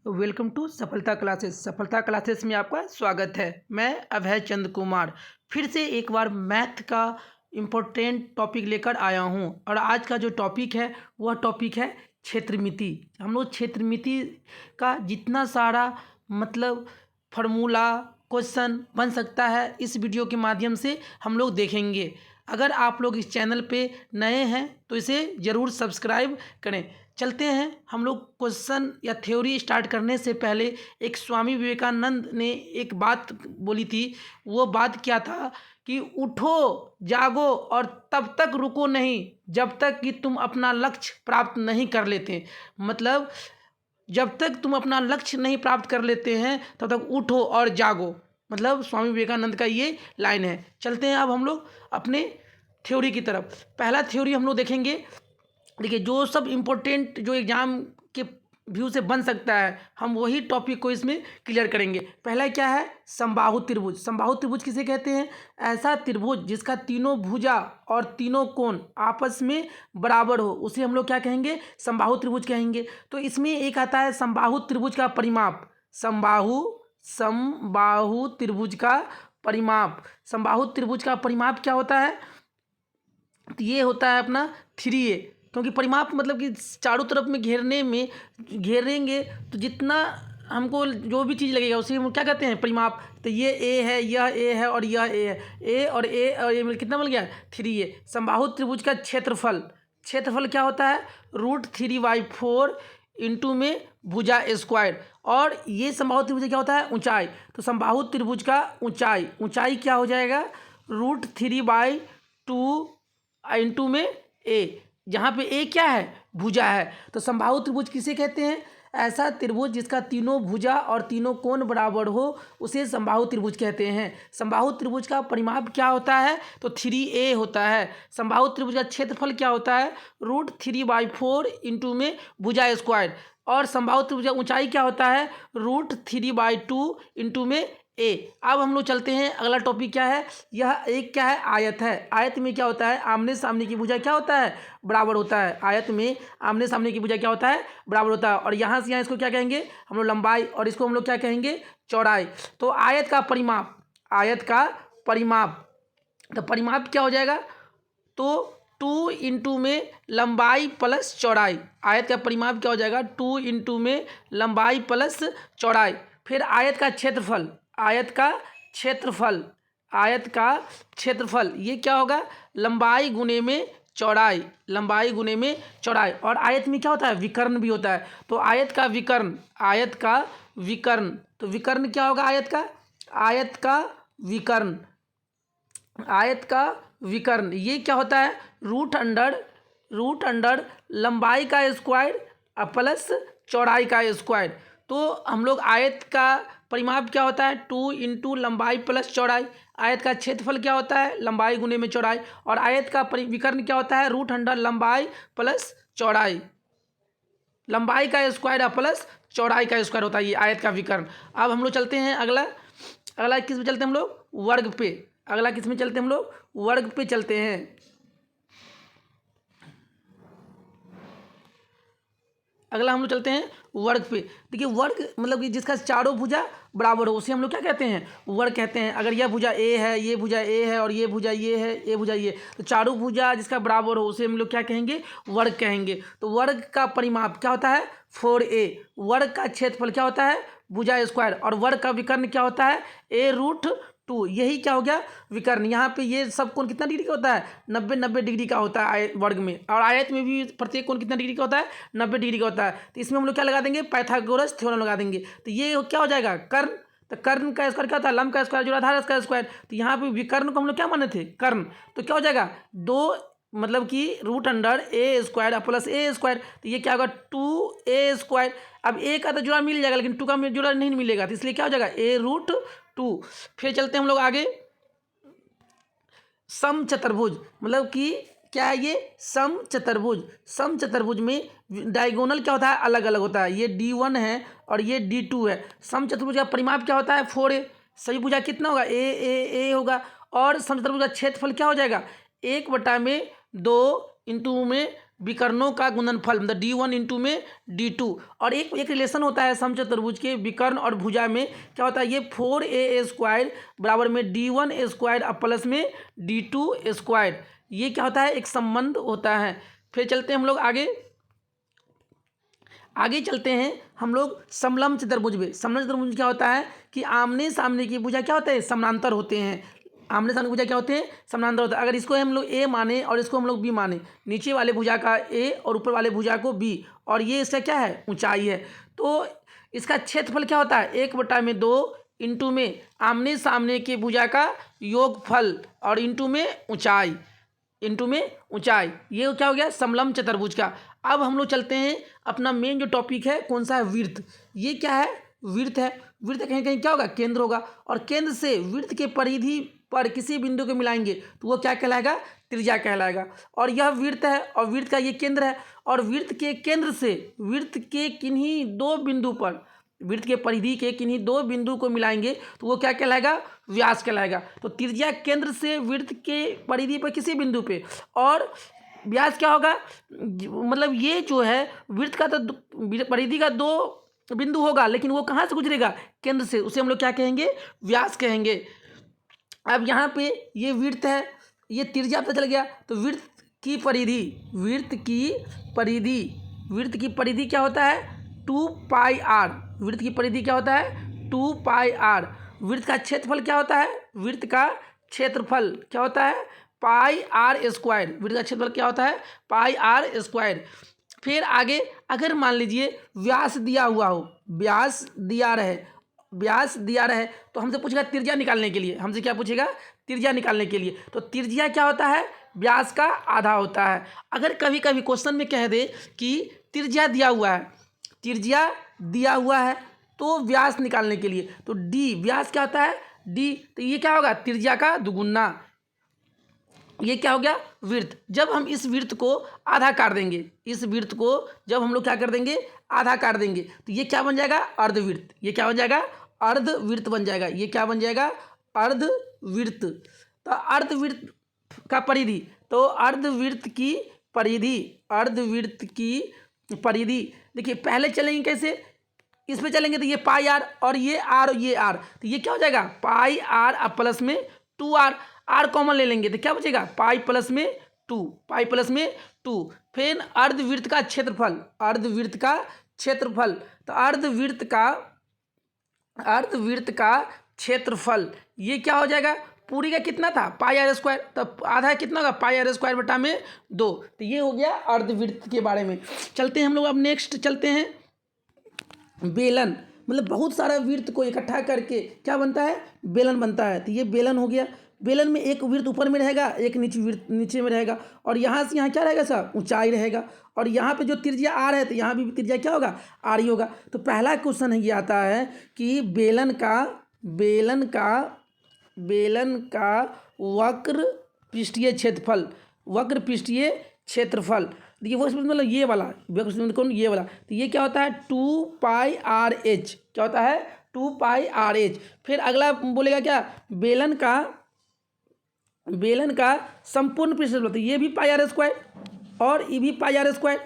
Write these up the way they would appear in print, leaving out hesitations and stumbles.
Welcome to सफलता classes. सफलता classes में आपका स्वागत है। मैं अभय चंद कुमार फिर से एक बार मैथ का इम्पोर्टेंट टॉपिक लेकर आया हूं और आज का जो टॉपिक है वह टॉपिक है क्षेत्रमिति। हम लोग क्षेत्रमिति का जितना सारा फार्मूला क्वेश्चन बन सकता है इस वीडियो के माध्यम से हम लोग देखेंगे। अगर आप लोग इस चैनल पे नए हैं तो इसे ज़रूर सब्सक्राइब करें। चलते हैं हम लोग क्वेश्चन या थ्योरी स्टार्ट करने से पहले एक स्वामी विवेकानंद ने एक बात बोली थी। वो बात क्या था कि उठो जागो और तब तक रुको नहीं जब तक कि तुम अपना लक्ष्य प्राप्त नहीं कर लेते। मतलब जब तक तुम अपना लक्ष्य नहीं प्राप्त कर लेते हैं तब तक उठो और जागो। मतलब स्वामी विवेकानंद का ये लाइन है। चलते हैं अब हम लोग अपने थ्योरी की तरफ। पहला थ्योरी हम लोग देखेंगे। देखिए जो सब इम्पोर्टेंट जो एग्ज़ाम के व्यू से बन सकता है हम वही टॉपिक को इसमें क्लियर करेंगे। पहला क्या है? समबाहु त्रिभुज। समबाहु त्रिभुज किसे कहते हैं? ऐसा त्रिभुज जिसका तीनों भुजा और तीनों कोण आपस में बराबर हो उसे हम लोग क्या कहेंगे? समबाहु त्रिभुज कहेंगे। तो इसमें एक आता है समबाहु त्रिभुज का परिमाप। समबाहु त्रिभुज का परिमाप। समबाहु त्रिभुज का परिमाप क्या होता है? तो ये होता है अपना 3a, क्योंकि परिमाप मतलब कि चारों तरफ में घेरेंगे तो जितना हमको जो भी चीज़ लगेगा उसे हम क्या कहते हैं? परिमाप। तो ये a है, यह a है और यह a है। a और a मिल कितना मिल गया? 3a। समबाहु त्रिभुज का क्षेत्रफल क्या होता है? √3/4 इंटू में भुजा स्क्वायर। और ये समबाहु त्रिभुज क्या होता है? ऊंचाई। तो समबाहु त्रिभुज का ऊंचाई क्या हो जाएगा? √3/2 इंटू में a, जहाँ पे a क्या है? भुजा है। तो समबाहु त्रिभुज किसे कहते हैं? ऐसा त्रिभुज जिसका तीनों भुजा और तीनों कोण बराबर हो उसे समबाहु त्रिभुज कहते हैं। समबाहु त्रिभुज का परिमाप क्या होता है? तो 3a होता है। समबाहु त्रिभुज का क्षेत्रफल क्या होता है? √3/4 इंटू में भुजा स्क्वायर। और समबाहु त्रिभुज का ऊंचाई क्या होता है? √3/2 इंटू में a। अब हम लोग चलते हैं। अगला टॉपिक क्या है? यह एक क्या है? आयत है। आयत में क्या होता है? आमने सामने की भुजा क्या होता है? बराबर होता है। आयत में आमने सामने की भुजा क्या होता है? बराबर होता है। और यहाँ से यहाँ इसको क्या कहेंगे हम लोग? लंबाई। और इसको हम लोग क्या कहेंगे? चौड़ाई। तो आयत का परिमाप तो परिमाप क्या हो जाएगा? तो 2 इंटू में लंबाई प्लस चौड़ाई। आयत का परिमाप क्या हो जाएगा? 2 इंटू में लंबाई प्लस चौड़ाई। फिर आयत का क्षेत्रफल ये क्या होगा? लंबाई गुने में चौड़ाई। और आयत में क्या होता है? विकर्ण भी होता है। तो आयत का विकर्ण तो विकर्ण क्या होगा? आयत का विकर्ण ये क्या होता है? रूट अंडर लंबाई का स्क्वायर प्लस चौड़ाई का स्क्वायर। तो हम लोग आयत का परिमाप क्या होता है? 2 इंटू लंबाई प्लस चौड़ाई। आयत का क्षेत्रफल क्या होता है? लंबाई गुने में चौड़ाई। और आयत का विकर्ण क्या होता है? √अंडर लंबाई प्लस चौड़ाई। लंबाई का स्क्वायर प्लस चौड़ाई का स्क्वायर होता है ये आयत का विकर्ण। अब हम लोग चलते हैं अगला किस में चलते हैं हम लोग? वर्ग पे। अगला किस में चलते हैं हम लोग? वर्ग पे चलते हैं। अगला हम लोग चलते हैं वर्ग पे। देखिए वर्ग मतलब कि जिसका चारों भुजा बराबर हो उसे हम लोग क्या कहते हैं? वर्ग कहते हैं। अगर यह भुजा a है, ये भुजा a है और ये भुजा ये है, ये भुजा ये, तो चारों भुजा जिसका बराबर हो उसे हम लोग क्या कहेंगे? वर्ग कहेंगे। तो वर्ग का परिमाप क्या होता है? 4a। वर्ग का क्षेत्रफल क्या होता है? भुजा स्क्वायर। और वर्ग का विकर्ण क्या होता है? a√2। यही क्या हो गया? विकर्ण। यहाँ पे ये सब कोण कितना डिग्री का होता है? 90 डिग्री का होता है वर्ग में। और आयत में भी प्रत्येक कोण कितना डिग्री का होता है? 90 डिग्री का होता है। तो इसमें हम लोग क्या लगा देंगे? पाइथागोरस थ्योरम लगा देंगे। तो ये क्या हो जाएगा? कर्ण। तो कर्ण का स्क्वायर क्या होता है? लंब का स्क्वायर जोड़ा आधार का स्क्वायर। तो यहाँ पे विकर्ण को हम लोग क्या माने थे? कर्ण। तो क्या हो जाएगा? 2 मतलब कि √a² प्लस a²। तो ये क्या होगा? 2a²। अब a का तो जोड़ा मिल जाएगा लेकिन 2 का जोड़ा नहीं मिलेगा, तो इसलिए क्या हो जाएगा? a√2। फिर चलते हैं हम लोग आगे। समचतुर्भुज मतलब कि क्या है ये? समचतुर्भुज में डायगोनल क्या होता है? अलग अलग होता है। ये D1 है और ये D2 है। समचतुर्भुज का परिमाप क्या होता है? 4a। सही भुजा कितना होगा? a होगा। और समचतुर्भुज का क्षेत्रफल क्या हो जाएगा? 1/2 इंटू में विकर्णों का गुणनफल, मतलब D1 इंटू में D2। और एक रिलेशन होता है समचतुर्भुज के विकर्ण और भुजा में, क्या होता है, ये 4a² बराबर में D1a² अब प्लस में D2a², ये क्या होता है, एक संबंध होता है। फिर चलते हैं हम लोग आगे चलते हैं हम लोग समलंब चतुर्भुज में। समलंब चतुर्भुज क्या होता है कि आमने सामने की भुजा क्या होते हैं, समानांतर होते हैं। आमने सामने भुजा क्या होते हैं, समानांतर होता है। अगर इसको हम लोग ए माने और इसको हम लोग बी माने, नीचे वाले भुजा का ए और ऊपर वाले भुजा को बी, और ये इसका क्या है, ऊंचाई है, तो इसका क्षेत्रफल क्या होता है, 1/2 इंटू में आमने सामने के भुजा का योगफल और इंटू में ऊंचाई, ये क्या हो गया, समलंब चतुर्भुज का। अब हम लोग चलते हैं अपना मेन जो टॉपिक है, कौन सा है, वृत्त। ये क्या है, वृत्त है। वृत्त कहीं कहीं क्या होगा, केंद्र होगा, और केंद्र से वृत्त के परिधि पर किसी बिंदु को मिलाएंगे तो वो क्या कहलाएगा, त्रिज्या कहलाएगा। और यह वृत्त है और वृत्त का ये केंद्र है, और वृत्त के केंद्र से वृत्त के किन्हीं दो बिंदु पर, वृत्त के परिधि के किन्हीं दो बिंदु को मिलाएंगे तो वो क्या कहलाएगा, व्यास कहलाएगा। तो त्रिज्या केंद्र से वृत्त के परिधि पर किसी बिंदु पे, और व्यास क्या होगा, मतलब ये जो है वृत्त का तो परिधि का 2 बिंदु होगा, लेकिन वो कहाँ से गुजरेगा, केंद्र से, उसे हम लोग क्या कहेंगे, व्यास कहेंगे। अब यहाँ पे ये वृत्त है, ये त्रिज्या पता चल गया, तो वृत्त की परिधि क्या होता है, 2πr। वृत्त की परिधि क्या होता है, 2πr। वृत्त का क्षेत्रफल क्या होता है, वृत्त का क्षेत्रफल क्या होता है, πr²। वृत्त का क्षेत्रफल क्या होता है, πr²। फिर आगे अगर मान लीजिए व्यास दिया हुआ हो, व्यास दिया रहे तो हमसे पूछेगा त्रिज्या निकालने के लिए, हमसे क्या पूछेगा, त्रिज्या निकालने के लिए। तो त्रिज्या क्या होता है, व्यास का आधा होता है। अगर कभी कभी क्वेश्चन में कह दे कि त्रिज्या दिया हुआ है तो व्यास निकालने के लिए, तो डी, व्यास क्या होता है, डी, तो ये क्या होगा, त्रिज्या का दुगुना, ये क्या हो गया, वृत्त। जब हम इस वृत्त को आधा काट देंगे, इस वृत्त को जब हम लोग क्या कर देंगे, आधा काट देंगे, तो ये क्या बन जाएगा, अर्धवृत्त। ये क्या बन जाएगा, अर्धवृत्त बन जाएगा। ये क्या बन जाएगा, अर्धवृत्त। तो अर्धवृत्त का परिधि, तो अर्धवृत्त की परिधि देखिए, पहले चलेंगे कैसे, इस पे चलेंगे तो ये πr और ये r, तो ये क्या हो जाएगा, πr अब प्लस में 2r, r कॉमन ले लेंगे तो क्या बचेगा, पाई प्लस में 2। फिर अर्धवृत्त का क्षेत्रफल, तो अर्धवृत्त का क्षेत्रफल ये क्या हो जाएगा, पूरी का कितना था, πr², तो आधा कितना होगा, πr² बटा में 2। तो ये हो गया अर्धवृत्त के बारे में। चलते हैं हम लोग, अब नेक्स्ट चलते हैं बेलन। मतलब बहुत सारा वृत्त को इकट्ठा करके क्या बनता है, बेलन बनता है। तो ये बेलन हो गया। बेलन में एक वृत्त ऊपर में रहेगा, एक नीचे में रहेगा, और यहाँ से यहाँ क्या रहेगा, सब ऊंचाई रहेगा। और यहाँ पे जो त्रिज्या आर है तो यहाँ भी त्रिज्या क्या होगा, आर ही होगा। तो पहला क्वेश्चन ये आता है कि बेलन का वक्र पृष्ठीय क्षेत्रफल, देखिए वो मतलब ये वाला कौन, ये वाला, तो ये क्या होता है, 2πrh, क्या होता है, 2πrh। फिर अगला बोलेगा क्या, बेलन का संपूर्ण पृष्ठफल, तो ये भी πr² और ये भी πr²।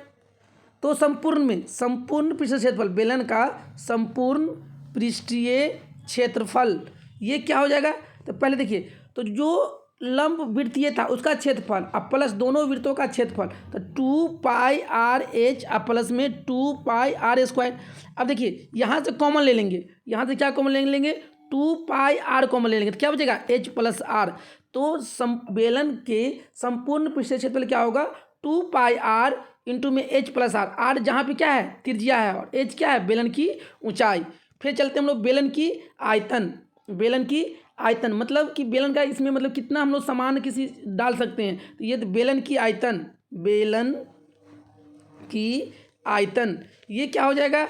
तो संपूर्ण पृष्ठीय क्षेत्रफल, बेलन का संपूर्ण पृष्ठीय क्षेत्रफल ये क्या हो जाएगा। तो पहले देखिए, तो जो लंब वृत्तीय था उसका क्षेत्रफल अब प्लस दोनों वृत्तों का क्षेत्रफल, तो 2πrh अब प्लस में 2πr²। अब देखिए यहाँ से कॉमन ले लेंगे, यहाँ से क्या कॉमन ले लेंगे, 2πr कॉमन ले लेंगे, तो क्या बचेगा, h + r। तो बेलन के संपूर्ण पृष्ठीय क्षेत्रफल क्या होगा, 2πr इंटू में h + r। r जहाँ पे क्या है, त्रिज्या है, और h क्या है, बेलन की ऊंचाई। फिर चलते हम लोग बेलन की आयतन, मतलब कि बेलन का इसमें मतलब कितना हम लोग सामान किसी डाल सकते हैं। तो ये तो बेलन की आयतन ये क्या हो जाएगा,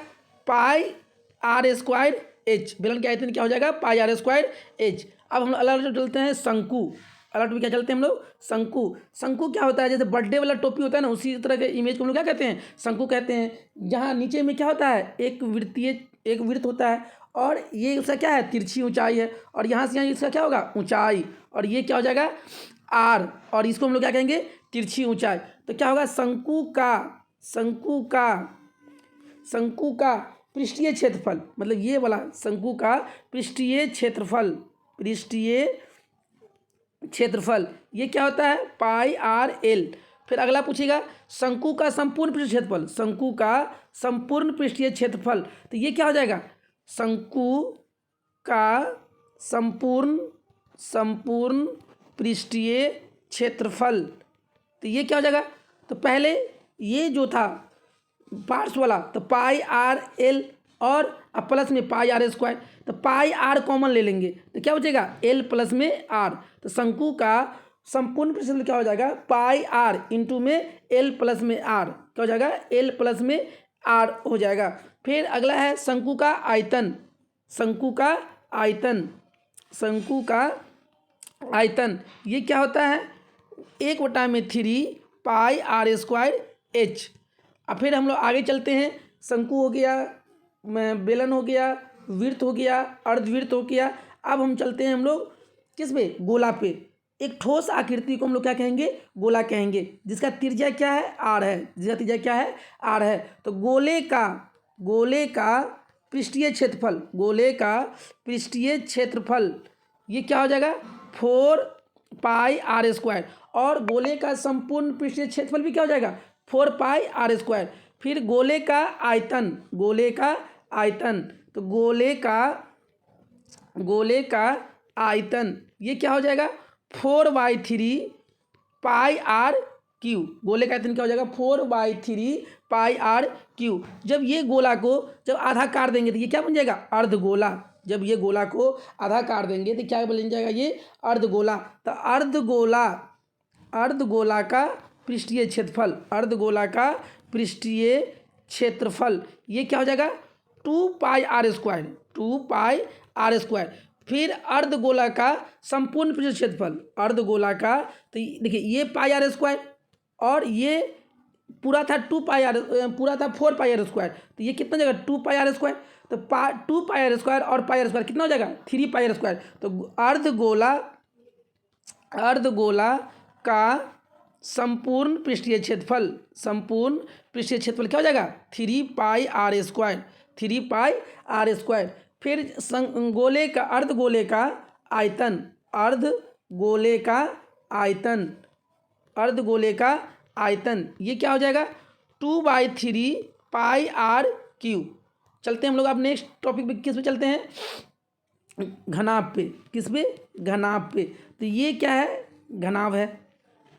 πr²h। बेलन की आयतन क्या हो जाएगा, πr²h। अब हम अलग चलते हैं शंकु। अलग क्या चलते हैं हम लोग, शंकु क्या होता है, जैसे बर्थडे वाला टोपी होता है ना, उसी तरह के इमेज को हम लोग क्या कहते हैं, शंकु कहते हैं। जहाँ नीचे में क्या होता है, एक वृत्त होता है, और ये इसका क्या है, तिरछी ऊंचाई है, और यहाँ से यहाँ इसका क्या होगा, ऊंचाई, और ये क्या हो जाएगा, आर, और इसको हम लोग क्या कहेंगे, तिरछी ऊंचाई। तो क्या होगा, शंकु का पृष्ठीय क्षेत्रफल, मतलब ये वाला शंकु का पृष्ठीय क्षेत्रफल ये क्या होता है, पाई आर एल। फिर अगला पूछेगा शंकु का संपूर्ण पृष्ठीय क्षेत्रफल, शंकु का संपूर्ण पृष्ठीय क्षेत्रफल, तो ये क्या हो जाएगा, शंकु का संपूर्ण पृष्ठीय क्षेत्रफल, तो ये क्या हो जाएगा, तो पहले ये जो था पार्ट्स वाला, तो पाई आर एल और अब प्लस में पाई आर स्क्वायर, तो पाई आर कॉमन ले लेंगे तो क्या बचेगा, एल प्लस में आर। तो शंकु का संपूर्ण पृष्ठफल क्या हो जाएगा, पाई आर इंटू में एल प्लस में आर, क्या हो जाएगा, एल प्लस में आर हो जाएगा। फिर अगला है शंकु का आयतन, ये क्या होता है, 1/3 पाई आर स्क्वायर एच। अब फिर हम लोग आगे चलते हैं, शंकु हो गया, बेलन हो गया, वृत्त हो गया, अर्धवृत्त हो गया। अब हम चलते हैं हम लोग किस पे, गोला पे। एक ठोस आकृति को हम लोग क्या कहेंगे, गोला कहेंगे, जिसका त्रिज्या क्या है, आर है, तो गोले का पृष्ठीय क्षेत्रफल ये क्या हो जाएगा, 4 पाई आर स्क्वायर, और गोले का संपूर्ण पृष्ठीय क्षेत्रफल भी क्या हो जाएगा, 4 पाई आर स्क्वायर। फिर गोले का आयतन, तो गोले का आयतन ये क्या हो जाएगा, 4/3 पाई आर क्यू। गोले का आयतन क्या हो जाएगा, 4/3 पाई आर क्यू। जब ये गोला को जब आधा काट देंगे तो ये क्या बन जाएगा, अर्धगोला। जब ये गोला को आधा काट देंगे तो क्या बन जाएगा, ये अर्धगोला। तो अर्धगोला का पृष्ठीय क्षेत्रफल ये क्या हो जाएगा, 2 पाई आर स्क्वायर। फिर अर्धगोला का संपूर्ण पृष्ठीय क्षेत्रफल, अर्धगोला का, तो देखिए ये पाई आर स्क्वायर और ये पूरा था 4 पाई आर स्क्वायर, तो ये कितना हो जाएगा, 2 पाई आर स्क्वायर। तो 2 पाई आर स्क्वायर और पाई आर स्क्वायर कितना हो जाएगा, 3 पाई आर स्क्वायर। तो अर्धगोला का संपूर्ण पृष्ठीय क्षेत्रफल क्या हो जाएगा, 3 पाई आर स्क्वायर। फिर अर्धगोले का आयतन ये क्या हो जाएगा, 2/3 पाई आर क्यू। चलते हैं हम लोग अब नेक्स्ट टॉपिक पे, किस पे चलते हैं, घनाभ पे। किस पे, घनाभ पे। तो ये क्या है, घनाभ है।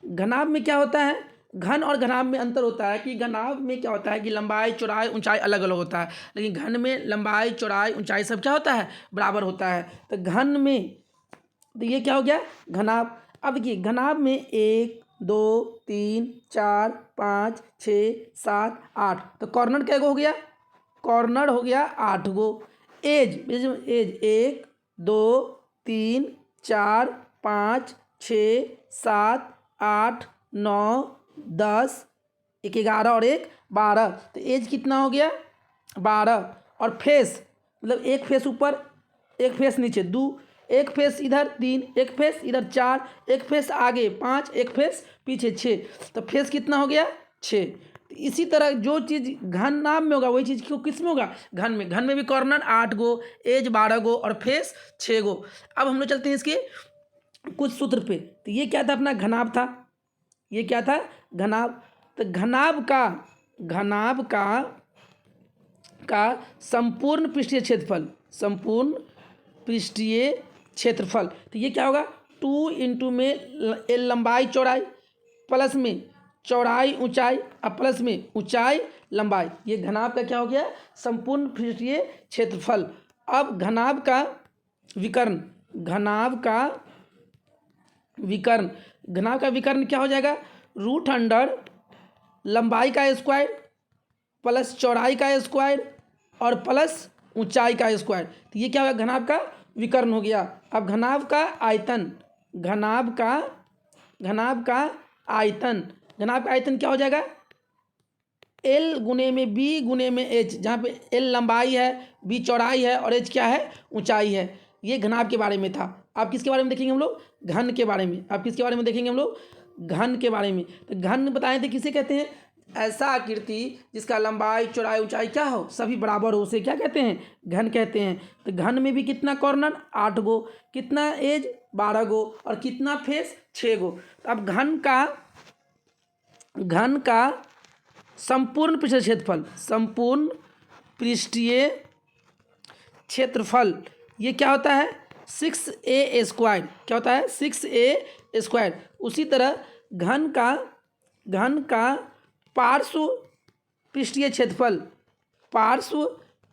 घनाभ में क्या होता है, घन और घनाभ में अंतर होता है कि घनाभ में क्या होता है कि लंबाई चौड़ाई ऊंचाई अलग अलग होता है, लेकिन घन में लंबाई चौड़ाई ऊंचाई सब क्या होता है, बराबर होता है। तो घन में, तो ये क्या हो गया, घनाभ। अब देखिए घनाभ में 1 2 3 4 5 6 7 8, तो कॉर्नर क्या हो गया, कॉर्नर हो गया 8 गो। एज 1 2 3 4 5 6 7 8 9 10, 1 11 और 1 12, तो एज कितना हो गया, 12। और फेस, मतलब एक फेस ऊपर एक फेस नीचे 2, एक फेस इधर 3, एक फेस इधर 4, एक फेस आगे 5, एक फेस पीछे 6, तो फेस कितना हो गया, 6। तो इसी तरह जो चीज़ घन नाम में होगा वही चीज़ क्यों किस में होगा, घन में भी कॉर्नर 8 गो, एज 12 गो और फेस 6 गो। अब हम लोग चलते हैं इसके कुछ सूत्र पे। तो ये क्या था, अपना घनाभ था, ये क्या था, घनाभ। तो घनाभ का संपूर्ण पृष्ठीय क्षेत्रफल, तो ये क्या होगा, 2 इंटू में एल लंबाई चौड़ाई प्लस में चौड़ाई ऊंचाई और प्लस में ऊंचाई लंबाई, ये घनाभ का क्या हो गया, संपूर्ण पृष्ठीय क्षेत्रफल। अब घनाभ का विकर्ण क्या हो जाएगा, √अंडर लंबाई का स्क्वायर प्लस चौड़ाई का स्क्वायर और प्लस ऊंचाई का स्क्वायर, तो ये क्या होगा, घनाभ का विकर्ण हो गया। अब घनाभ का आयतन क्या हो जाएगा, L गुने में B गुने में H, जहाँ पे L लंबाई है, B चौड़ाई है और H क्या है, ऊंचाई है। ये घनाभ के बारे में था। आप किसके बारे में देखेंगे हम लोग? घन के बारे में। आप किसके बारे में देखेंगे हम लोग? घन के बारे में। तो घन बताए थे किसे कहते हैं? ऐसा आकृति जिसका लंबाई चौड़ाई ऊंचाई क्या हो, सभी बराबर हो, उसे क्या कहते हैं? घन कहते हैं। तो घन में भी कितना कॉर्नर? 8 गो। कितना एज? 12 गो। और कितना फेस? 6 गो। तो अब घन का संपूर्ण पृष्ठीय क्षेत्रफल, संपूर्ण पृष्ठीय क्षेत्रफल ये क्या होता है? 6a square. क्या होता है? 6a square. उसी तरह घन का पार्श्व पृष्ठीय क्षेत्रफल, पार्श्व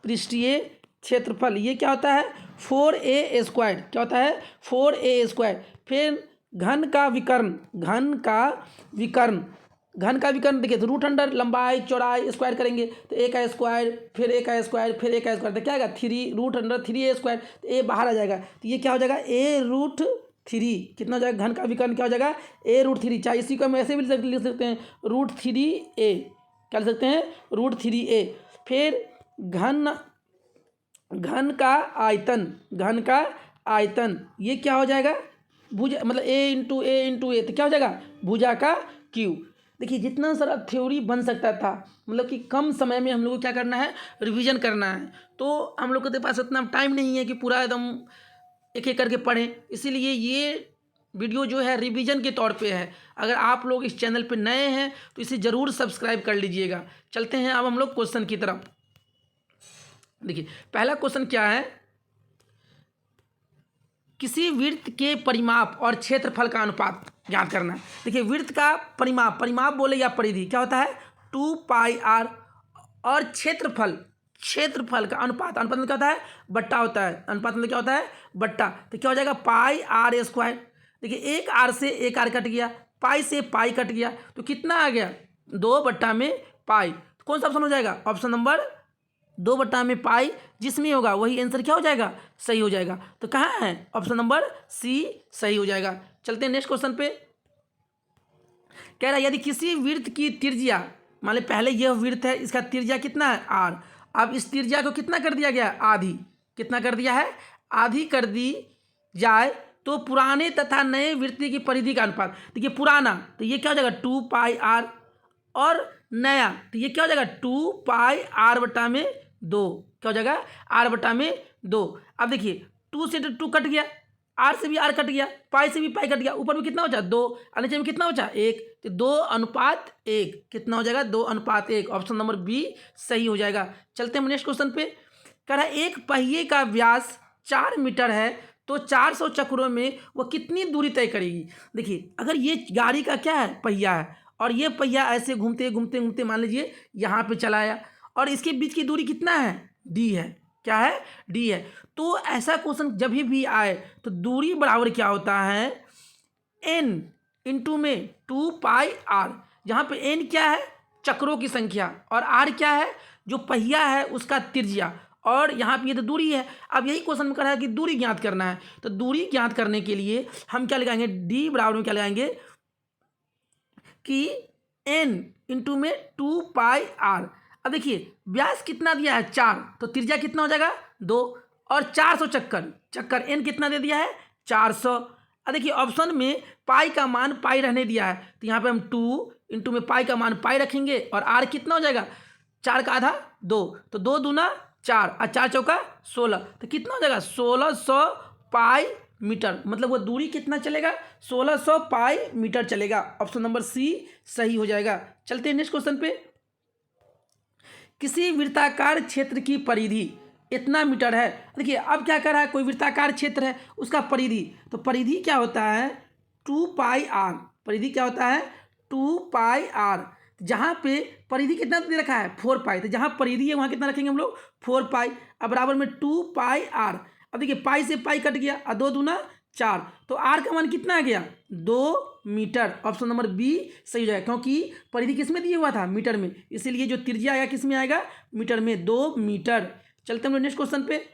पृष्ठीय क्षेत्रफल ये क्या होता है? 4a square. क्या होता है? 4a square. फिर घन का विकर्ण, घन का विकर्ण देखिए, तो रूट अंडर लंबाई चौड़ाई स्क्वायर करेंगे तो a का स्क्वायर, फिर a का स्क्वायर, फिर a का स्क्वायर, तो क्या आएगा? 3 रूट अंडर 3a स्क्वायर। तो a बाहर आ जाएगा, तो ये क्या हो जाएगा? a√3। कितना हो जाएगा? घन का विकर्ण क्या हो जाएगा? a√3। चाहे इसी को हम ऐसे भी लिख सकते हैं, √3a। क्या लिख सकते हैं? √3a। फिर घन का आयतन ये क्या हो जाएगा? भुजा, मतलब a तो क्या हो जाएगा? भुजा का क्यूब। देखिए जितना सारा थ्योरी बन सकता था, मतलब कि कम समय में हम लोग को क्या करना है? रिवीजन करना है। तो हम लोग के पास इतना टाइम नहीं है कि पूरा एकदम एक एक करके पढ़ें, इसीलिए ये वीडियो जो है रिवीजन के तौर पे है। अगर आप लोग इस चैनल पे नए हैं तो इसे ज़रूर सब्सक्राइब कर लीजिएगा। चलते हैं अब हम लोग क्वेश्चन की तरफ। देखिए पहला क्वेश्चन क्या है? किसी वृत्त के परिमाप और क्षेत्रफल का अनुपात ज्ञात करना है। देखिए वृत्त का परिमाप बोले या परिधि क्या होता है? 2πr। और क्षेत्रफल का अनुपात मतलब क्या होता है? बट्टा होता है। अनुपात मतलब क्या होता है? बट्टा। तो क्या हो जाएगा? πr square. देखिए एक आर से एक आर कट गया, पाई से पाई कट गया, तो कितना आ गया? 2/पाई। तो कौन सा ऑप्शन हो जाएगा? ऑप्शन नंबर 2/पाई। जिसमें होगा वही आंसर क्या हो जाएगा? सही हो जाएगा। तो कहाँ है? ऑप्शन नंबर सी सही हो जाएगा। चलते हैं नेक्स्ट क्वेश्चन पे। कह रहा है यदि किसी वृत्त की त्रिज्या, मान ली पहले यह वृत्त है, इसका त्रिज्या कितना है? r। अब इस त्रिज्या को कितना कर दिया गया? आधी। कितना कर दिया है? आधी कर दी जाए तो पुराने तथा नए वृत्त की परिधि का अनुपात। देखिए पुराना तो ये क्या हो जाएगा? 2πr। और नया तो ये क्या हो जाएगा? 2πr/2। क्या हो जाएगा? r/2। अब देखिए 2 से 2 कट गया, r से भी r कट गया, पाई से भी पाई कट गया, ऊपर में कितना बचा? 2, और नीचे में कितना बचा? 1। तो 2:1। कितना हो जाएगा? 2:1। ऑप्शन नंबर बी सही हो जाएगा। चलते हैं नेक्स्ट क्वेश्चन पे। कह रहा है एक पहिए का व्यास 4 मीटर है तो 400 चक्रों में वो कितनी दूरी तय करेगी? देखिए अगर ये गाड़ी का क्या है? पहिया है, और ये पहिया ऐसे घूमते घूमते घूमते मान लीजिए यहाँ पे चला आया, और इसके बीच की दूरी कितना है? डी है। क्या है? डी है। तो ऐसा क्वेश्चन जब भी आए तो दूरी बराबर क्या होता है? n इंटू में 2πr। यहाँ पे n क्या है? चक्रों की संख्या, और r क्या है? जो पहिया है उसका त्रिज्या, और यहाँ पे ये तो दूरी है। अब यही क्वेश्चन में कह रहा है कि दूरी ज्ञात करना है, तो दूरी ज्ञात करने के लिए हम क्या लगाएंगे? d बराबर में क्या लगाएंगे कि n इंटू में 2πr। अब देखिए व्यास कितना दिया है? 4, तो त्रिज्या कितना हो जाएगा? 2, और 400 चक्कर n कितना दे दिया है? 400। अब देखिए ऑप्शन में पाई का मान पाई रहने दिया है, तो यहाँ पे हम 2 इंटू में पाई का मान पाई रखेंगे, और r कितना हो जाएगा? 4 का आधा 2, तो 2 दूना 4 और 4 चौका 16, तो कितना हो जाएगा? 1600 पाई मीटर। मतलब वो दूरी कितना चलेगा? 1600 पाई मीटर चलेगा। ऑप्शन नंबर सी सही हो जाएगा। चलते हैं नेक्स्ट क्वेश्चन पे। किसी वृत्ताकार क्षेत्र की परिधि इतना मीटर है। देखिए अब क्या कर रहा है? कोई वृत्ताकार क्षेत्र है, उसका परिधि, तो परिधि क्या होता है? 2πr। परिधि क्या होता है? 2πr। जहाँ पे परिधि कितना दे रखा है? 4π। तो जहाँ परिधि है वहाँ कितना रखेंगे हम लोग? 4π। अब बराबर में 2πr। अब देखिए पाई से पाई कट गया, और 2 दूना 4, तो r का मान कितना आ गया? 2 मीटर। ऑप्शन नंबर बी सही हो जाएगा, क्योंकि परिधि किस में दिया हुआ था? मीटर में, इसीलिए जो त्रिज्या आएगा किस में आएगा? मीटर में, 2 मीटर। चलते हैं नेक्स्ट क्वेश्चन पे।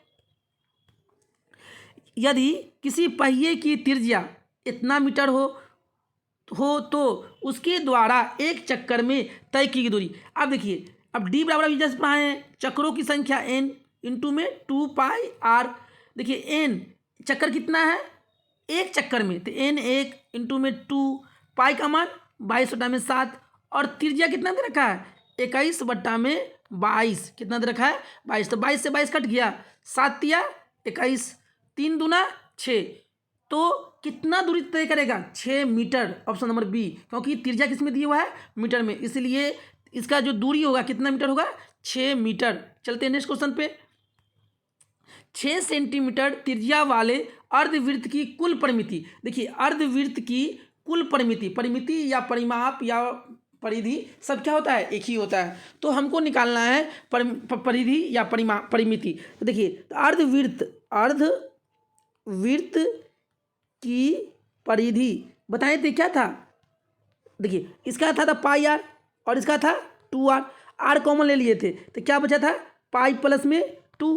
यदि किसी पहिए की त्रिज्या इतना मीटर हो तो उसके द्वारा एक चक्कर में तय की गई दूरी। अब देखिए अब डी बराबर अभी जैसे पढ़ाए हैं, चक्रों की संख्या n इंटू में 2πr। देखिए n चक्कर कितना है एक चक्कर में, तो n 1 इंटू में 2, पाई का मान 22/7, और त्रिज्या कितना दे रखा है 21/22, कितना दे रखा है 22, तो 22 से 22 कट गया, 7 या 21, 3 दूना 6, तो कितना दूरी तय करेगा 6 मीटर, ऑप्शन नंबर बी, क्योंकि त्रिज्या किस में दिया हुआ है मीटर में, इसलिए इसका जो दूरी होगा कितना मीटर होगा 6 मीटर। चलते हैं नेक्स्ट क्वेश्चन पे। 6 सेंटीमीटर त्रिज्या वाले अर्धवृत्त की कुल परिमिति, देखिए अर्धवृत्त की कुल परिमिति, परिमिति या परिमाप या परिधि सब क्या होता है एक ही होता है, तो हमको निकालना है परिधि या परिमिति। तो देखिए तो अर्धवृत्त की परिधि बताएं थे क्या था, देखिए इसका था पाई आर और इसका था 2r, आर कॉमन ले लिए थे तो क्या बचा था पाई प्लस में 2,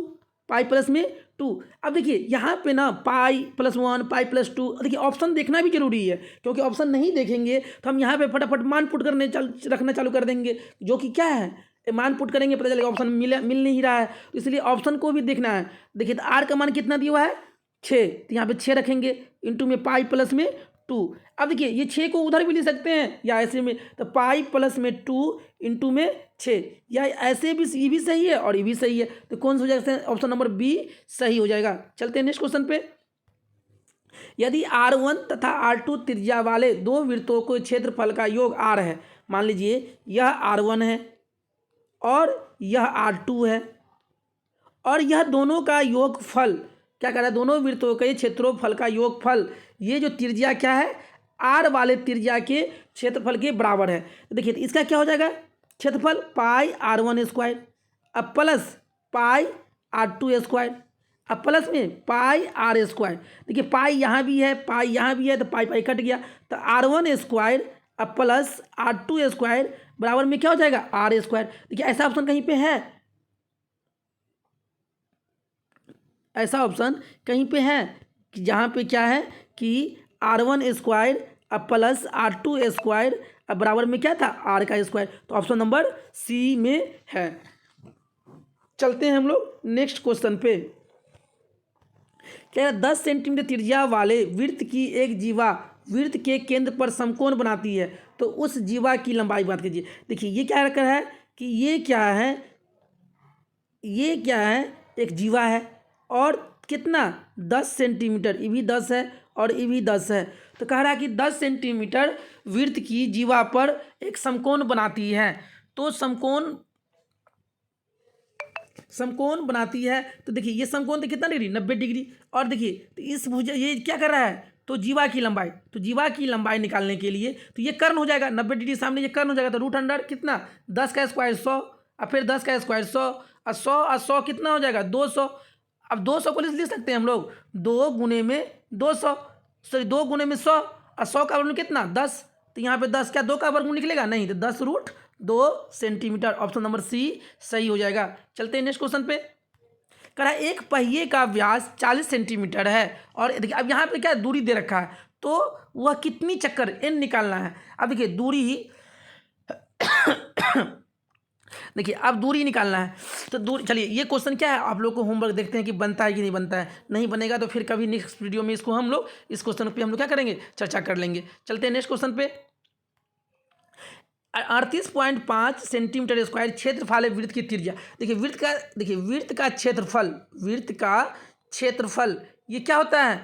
पाई प्लस में 2। अब देखिए यहाँ पे ना पाई प्लस 1, पाई प्लस 2, देखिए ऑप्शन देखना भी जरूरी है, क्योंकि ऑप्शन नहीं देखेंगे तो हम यहाँ पे फटाफट मान पुट करने रखना चालू कर देंगे, जो कि क्या है मान पुट करेंगे पता चलेगा ऑप्शन मिल नहीं रहा है, तो इसलिए ऑप्शन को भी देखना है। देखिए तो आर का मान कितना दिया हुआ है 6, तो यहाँ पे 6 रखेंगे इंटू में पाई प्लस में 2। अब देखिए ये 6 को उधर भी ले सकते हैं या ऐसे में, तो पाई प्लस में 2 इंटू में 6, या ऐसे भी ये भी सही है और ये भी सही है, तो कौन सा हो जाएगा ऑप्शन नंबर बी सही हो जाएगा। चलते हैं नेक्स्ट क्वेश्चन पे। यदि R1 तथा R2 त्रिज्या वाले दो वृत्तों को क्षेत्रफल का योग R है, मान लीजिए यह R1 है और यह R2 है, और यह दोनों का योगफल क्या कर रहा है, दोनों वृत्तों के क्षेत्रफल का योगफल, ये जो त्रिज्या क्या है R वाले त्रिज्या के क्षेत्रफल के बराबर है, तो देखिए तो इसका क्या हो जाएगा क्षेत्रफल पाई R1², अब प्लस पाई R2², अब प्लस में पाई R², देखिए पाई यहाँ भी है पाई यहाँ भी है, तो पाई पाई कट गया, तो R1² अब प्लस R2² बराबर में क्या हो जाएगा R²। देखिए ऐसा ऑप्शन कहीं पे है, ऐसा ऑप्शन कहीं पे है कि जहाँ पे क्या है कि R1² अब प्लस R2² अब बराबर में क्या था R², तो ऑप्शन नंबर सी में है। चलते हैं हम लोग नेक्स्ट क्वेश्चन पे। क्या 10 सेंटीमीटर त्रिज्या वाले वृत्त की एक जीवा वृत्त के केंद्र पर समकोण बनाती है, तो उस जीवा की लंबाई बात कीजिए। देखिए ये क्या रखा है कि ये क्या है एक जीवा है और कितना 10 सेंटीमीटर, ये भी 10 है और ये भी 10 है, तो कह रहा है कि 10 सेंटीमीटर वृत्त की जीवा पर एक समकोण बनाती है, तो समकोण बनाती है, तो देखिए ये समकोण तो कितना डिग्री 90 डिग्री, और देखिए तो इस भुजा ये क्या कर रहा है तो जीवा की लंबाई, तो जीवा की लंबाई निकालने के लिए तो ये कर्ण हो जाएगा 90 डिग्री सामने ये कर्ण हो जाएगा, तो रूट अंडर कितना 10 का स्क्वायर 100 और फिर 10 का स्क्वायर 100 और 100 और 100 कितना हो जाएगा 200। अब 200 को लिख सकते हैं हम लोग 2 गुने में 200, सॉरी 2 गुने में 100 और 100 का वर्गमूल कितना 10, तो यहाँ पे 10 क्या 2 का वर्गमूल निकलेगा नहीं, तो 10√2 सेंटीमीटर, ऑप्शन नंबर सी सही हो जाएगा। चलते हैं नेक्स्ट क्वेश्चन पे। कह रहा है एक पहिए का व्यास 40 सेंटीमीटर है और देखिए अब यहाँ पे क्या दूरी दे रखा है, तो वह कितनी चक्कर n निकालना है। अब देखिए दूरी देखिए अब दूरी निकालना है, तो दूरी चलिए ये क्वेश्चन क्या है आप लोग को होमवर्क देखते हैं कि बनता है कि नहीं बनता है, नहीं बनेगा तो फिर कभी नेक्स्ट वीडियो में इसको हम लोग इस क्वेश्चन पे हम लोग क्या करेंगे चर्चा कर लेंगे। चलते हैं नेक्स्ट क्वेश्चन पे। 38.5 सेंटीमीटर स्क्वायर क्षेत्रफल है वृत्त की त्रिज्या। देखिए वृत्त का क्षेत्रफल ये क्या होता है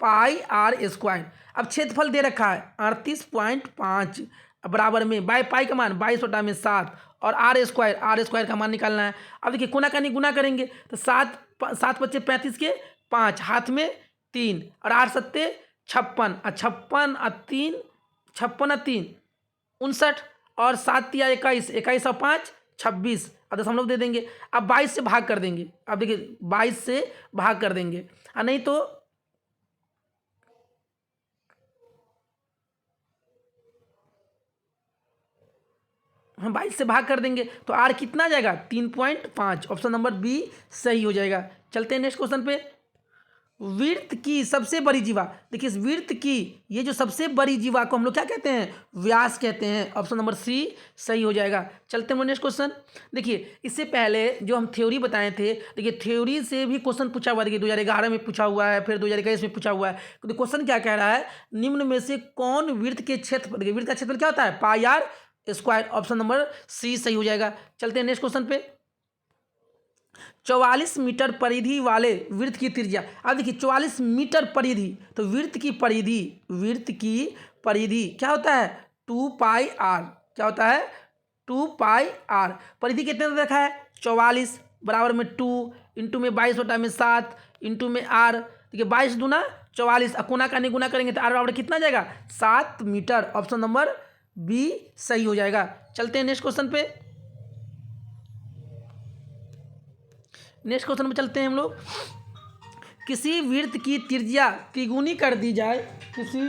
पाई R²। अब क्षेत्रफल दे रखा है 38.5 बराबर में बाई पाई का मान 22/7 और R² का मान निकालना है। अब देखिए कोना का नहीं गुना करेंगे तो 7 × 35 के 5 हाथ में 3 और 8 × 56 56 और 3 59 और 7 × 21 21 और 5 26 और दशमलव दे देंगे। अब 22 से भाग कर देंगे, अब देखिए 22 से भाग कर देंगे और नहीं तो हम 22 से भाग कर देंगे तो R कितना आ जाएगा 3.5, ऑप्शन नंबर बी सही हो जाएगा। चलते हैं नेक्स्ट क्वेश्चन पे। वृत्त की सबसे बड़ी जीवा, देखिए इस वृत्त की ये जो सबसे बड़ी जीवा को हम लोग क्या कहते हैं, व्यास कहते हैं। ऑप्शन नंबर सी सही हो जाएगा। चलते हैं नेक्स्ट क्वेश्चन। देखिए इससे पहले जो हम थ्योरी बताए थे, देखिए थ्योरी से भी क्वेश्चन पूछा हुआ है। देखिए 2011 में पूछा हुआ है, फिर 2021 में पूछा हुआ है। तो क्वेश्चन क्या कह रहा है, निम्न में से कौन वृत्त के क्षेत्रफल, देखिए वृत्त का क्षेत्रफल क्या होता है, pi r square. Option number C सही हो जाएगा। चलते हैं नेक्स्ट क्वेश्चन पे। 44 मीटर परिधि वाले वृत्त की त्रिज्या, अब देखिए 44 मीटर परिधि, तो वृत्त की परिधि क्या होता है, 2 पाई आर। क्या होता है, 2 पाई आर। परिधि कितने तक रखा है, 44 बराबर में 2 इंटू में 22 बटा में 7 इंटू में आर। देखिए 22 दूना 44, कोना का गुना करेंगे तो आर बराबर कितना जाएगा, 7 मीटर। ऑप्शन नंबर बी सही हो जाएगा। चलते हैं नेक्स्ट क्वेश्चन पे। नेक्स्ट क्वेश्चन में चलते हैं हम लोग। किसी वृत्त की त्रिज्या तिगुनी कर दी जाए, किसी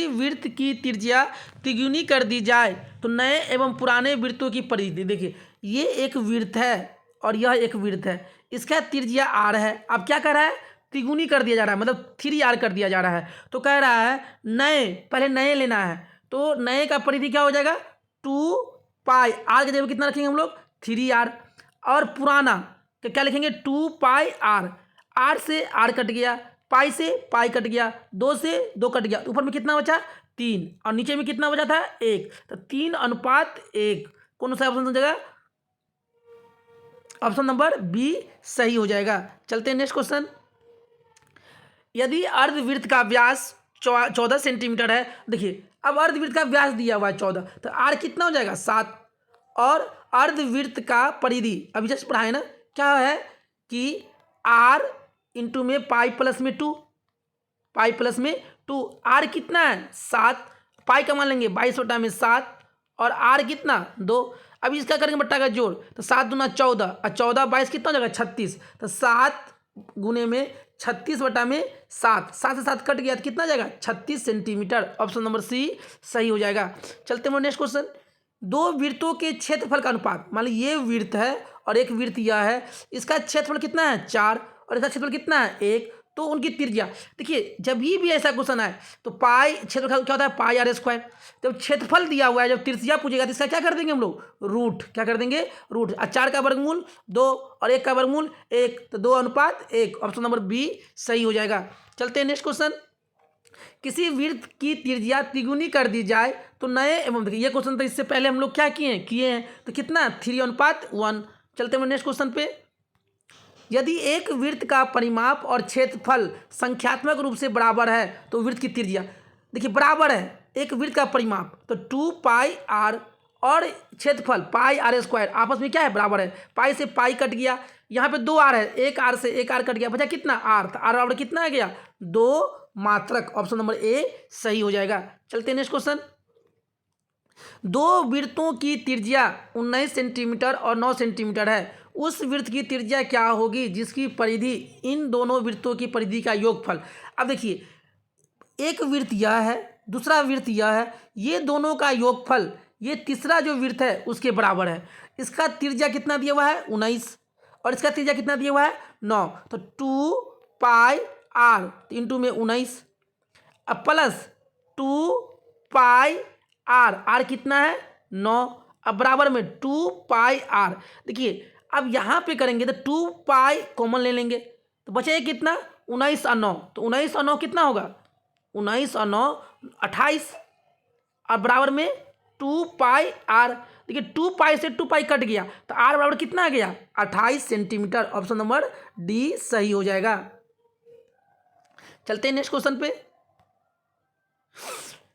वृत्त की त्रिज्या तिगुनी कर दी जाए तो नए एवं पुराने वृत्तों की परिधि, देखिए ये एक वृत्त है और यह एक वृत्त है, इसका त्रिज्या आर है। अब क्या कर रहा है, तिगुनी कर दिया जा रहा है, मतलब 3r कर दिया जा रहा है। तो कह रहा है नए, पहले नए लेना है, तो नए का परिधि क्या हो जाएगा, 2 पाई आर के जगह कितना रखेंगे हम लोग, 3r। और पुराना तो क्या लिखेंगे, 2 पाई आर। आर से आर कट गया, पाई से पाई कट गया, 2 से 2 कट गया, ऊपर में कितना बचा, 3, और नीचे में कितना बचा था, 1। तो 3:1 कौन सा ऑप्शन जगह, ऑप्शन नंबर बी सही हो जाएगा। चलते हैं नेक्स्ट क्वेश्चन। यदि अर्धवृत्त का व्यास 14 सेंटीमीटर है, देखिए अब अर्धवृत्त का व्यास दिया हुआ है 14, तो आर कितना हो जाएगा, 7। और अर्धवृत्त का परिधि अभी जस्ट पढ़ाए ना, क्या है कि आर इंटू में पाई प्लस में 2, पाई प्लस में 2, आर कितना है 7, पाई का मान लेंगे 22 बटा में 7, और आर कितना 2। अब इसका करेंगे बट्टा का जोड़, तो 7 दूना 14, और 14 22 कितना हो जाएगा 36, तो 7 गुने में 36 बटा में 7, 7 से 7 कट गया तो कितना आ जाएगा, 36 सेंटीमीटर। ऑप्शन नंबर सी सही हो जाएगा। चलते हैं नेक्स्ट क्वेश्चन। दो वृत्तों के क्षेत्रफल का अनुपात, मान लो ये वृत्त है और एक वृत्त यह है, इसका क्षेत्रफल कितना है 4 और इसका क्षेत्रफल कितना है 1, तो उनकी त्रिज्या, देखिए जब भी ऐसा क्वेश्चन आए तो पाई क्षेत्रफल क्या होता है, पाई आर स्क्वायर। जब क्षेत्रफल दिया हुआ है, जब त्रिज्या पूछेगा तो इसका क्या कर देंगे हम लोग, रूट। क्या कर देंगे, रूट। 4 का वर्गमूल 2 और 1 का वर्गमूल 1, तो 2:1। ऑप्शन नंबर बी सही हो जाएगा। चलते हैं नेक्स्ट क्वेश्चन। किसी वृत्त की त्रिज्या तिगुनी कर दी जाए तो नए एवं, देखिए ये क्वेश्चन तो इससे पहले हम लोग क्या किए हैं, तो कितना 3:1। चलते हैं नेक्स्ट क्वेश्चन पे। यदि एक वृत्त का परिमाप और क्षेत्रफल संख्यात्मक रूप से बराबर है तो वृत्त की त्रिज्या, देखिए बराबर है, एक वृत्त का परिमाप तो 2 पाई आर और क्षेत्रफल पाई आर स्क्वायर आपस में क्या है, बराबर है। पाई से पाई कट गया, यहाँ पे 2 आर है, एक आर से एक आर कट गया, बचा कितना आर, तो आर बराबर कितना आ गया 2 मात्रक। ऑप्शन नंबर ए सही हो जाएगा। चलते हैं नेक्स्ट क्वेश्चन। दो वृत्तों की त्रिज्या 19 सेंटीमीटर और 9 सेंटीमीटर है, उस वृत्त की त्रिज्या क्या होगी जिसकी परिधि इन दोनों वृत्तों की परिधि का योगफल। अब देखिए एक वृत्त यह है, दूसरा वृत्त यह है, ये दोनों का योगफल ये तीसरा जो वृत्त है उसके बराबर है। इसका त्रिज्या कितना दिया हुआ है 19 और इसका त्रिज्या कितना दिया हुआ है 9, तो 2 पाई आर इंटू में 19 अब प्लस 2 पाई आर, आर कितना है 9, अब बराबर में 2 पाई आर। देखिए अब यहाँ पे करेंगे तो 2 पाई कॉमन ले लेंगे तो बचेगा कितना 19 और 9, तो 19 और 9 कितना होगा 19 और 9 28 और बराबर में 2 पाई आर। देखिए 2 पाई से 2 पाई कट गया तो आर बराबर कितना आ गया 28 सेंटीमीटर। ऑप्शन नंबर डी सही हो जाएगा। चलते हैं नेक्स्ट क्वेश्चन पे।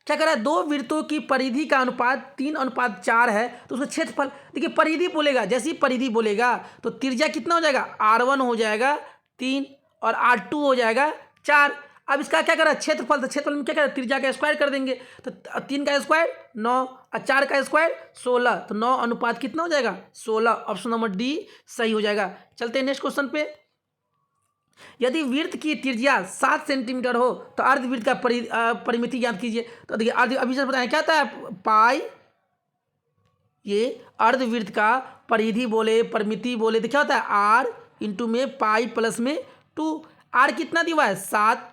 क्या कह रहा है, दो वृत्तों की परिधि का अनुपात 3:4 है तो उसका क्षेत्रफल, देखिए परिधि बोलेगा, जैसे ही परिधि बोलेगा तो त्रिज्या कितना हो जाएगा r1 हो जाएगा 3 और r2 हो जाएगा 4। अब इसका क्या कर रहा है क्षेत्रफल, तो क्षेत्रफल में क्या कर रहा है त्रिज्या का स्क्वायर कर देंगे, तो 3 का स्क्वायर 9 और 4 का स्क्वायर 16, तो 9 अनुपात कितना हो जाएगा 16। ऑप्शन नंबर डी सही हो जाएगा। चलते हैं नेक्स्ट क्वेश्चन पे। यदि वृत्त की त्रिज्या 7 सेंटीमीटर हो तो अर्धवृत्त का परिमिति ज्ञात कीजिए। तो देखिए अभी से बताएं क्या था पाई, ये अर्धवृत्त का परिधि बोले परिमिति बोले तो क्या होता है आर इंटू में पाई प्लस में 2। आर कितना दिया है 7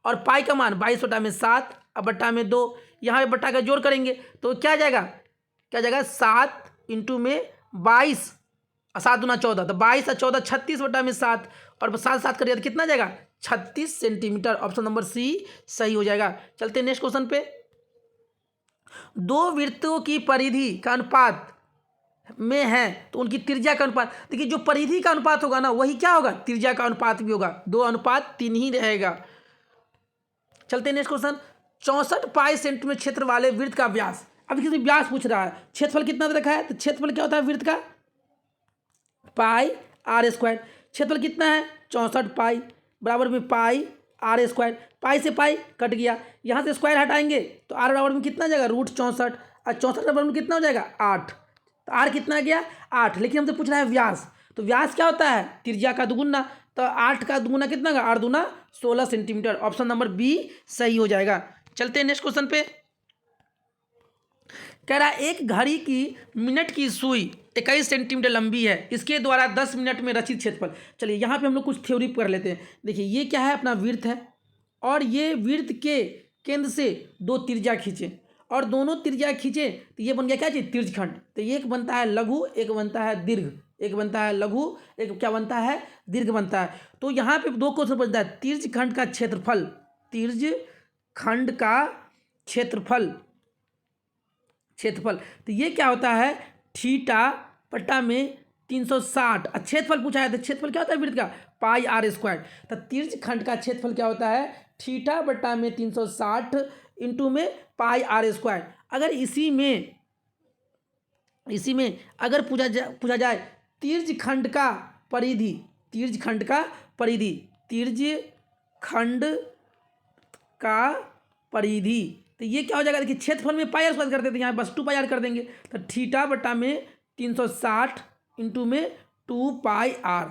और पाई का मान 22/7 अब बट्टा में 2। यहाँ पे बट्टा का जोड़ करेंगे तो क्या आ जाएगा 7 इंटू में 22 7 दूना 14 तो 22 और 14 36/7 और 7 करिए तो कितना आ जाएगा 36 सेंटीमीटर। ऑप्शन नंबर सी सही हो जाएगा। चलते नेक्स्ट क्वेश्चन पे। दो वृत्तों की परिधि का अनुपात में है तो उनकी त्रिज्या का अनुपात, देखिए जो परिधि का अनुपात होगा ना वही क्या होगा त्रिज्या का अनुपात भी होगा, 2:3 ही रहेगा। चलते नेक्स्ट क्वेश्चन। 64 पाई सेंटीमीटर क्षेत्र वाले वृत्त का व्यास, अब किसी व्यास पूछ रहा है, क्षेत्रफल कितना रखा है तो क्षेत्रफल क्या होता है वृत्त का पाई आर स्क्वायर। क्षेत्रफल कितना है 64 पाई बराबर में पाई आर स्क्वायर, पाई से पाई कट गया, यहाँ से स्क्वायर हटाएंगे तो आर बराबर में कितना जाएगा √64 और 64 बराबर में कितना हो जाएगा 8, तो आर कितना गया 8। लेकिन हमसे पूछ रहा है व्यास, तो व्यास क्या होता है त्रिज्या का दुगुना, तो 8 का दुगुना कितना होगा 8 दूना 16 सेंटीमीटर। ऑप्शन नंबर बी सही हो जाएगा। चलते हैं नेक्स्ट क्वेश्चन पे। कह रहा है एक घड़ी की मिनट की सुई 21 सेंटीमीटर लंबी है, इसके द्वारा 10 मिनट में रचित क्षेत्रफल। चलिए यहाँ पे हम लोग कुछ थ्योरी कर लेते हैं। देखिए ये क्या है अपना वृत्त है और ये वृत्त के केंद्र से दो त्रिज्या खींचे और दोनों त्रिज्या खींचे तो ये बन गया क्या चीज त्रिज्यखंड। तो एक बनता है लघु एक बनता है दीर्घ, एक बनता है लघु एक क्या बनता है दीर्घ बनता है। तो यहाँ पे दो क्वेश्चन बनता है त्रिज्यखंड का क्षेत्रफल, त्रिज्यखंड का क्षेत्रफल तो ये क्या होता है थीटा बटा में 360। क्षेत्रफल पूछा है तो क्षेत्रफल क्या होता है वृत्त का पाई आर स्क्वायर। तो त्रिज्यखंड का क्षेत्रफल क्या होता है थीटा बटा में 360 इंटू में पाई आर स्क्वायर। अगर इसी में अगर पूछा जाए त्रिज्यखंड का परिधि, त्रिज्यखंड का परिधि तो ये क्या हो जाएगा देखिए क्षेत्रफल में पाई आर स्क्वायर करते थे यहाँ बस 2 पाई आर कर देंगे तो थीटा बटा में 360 इंटू में 2 पाई आर।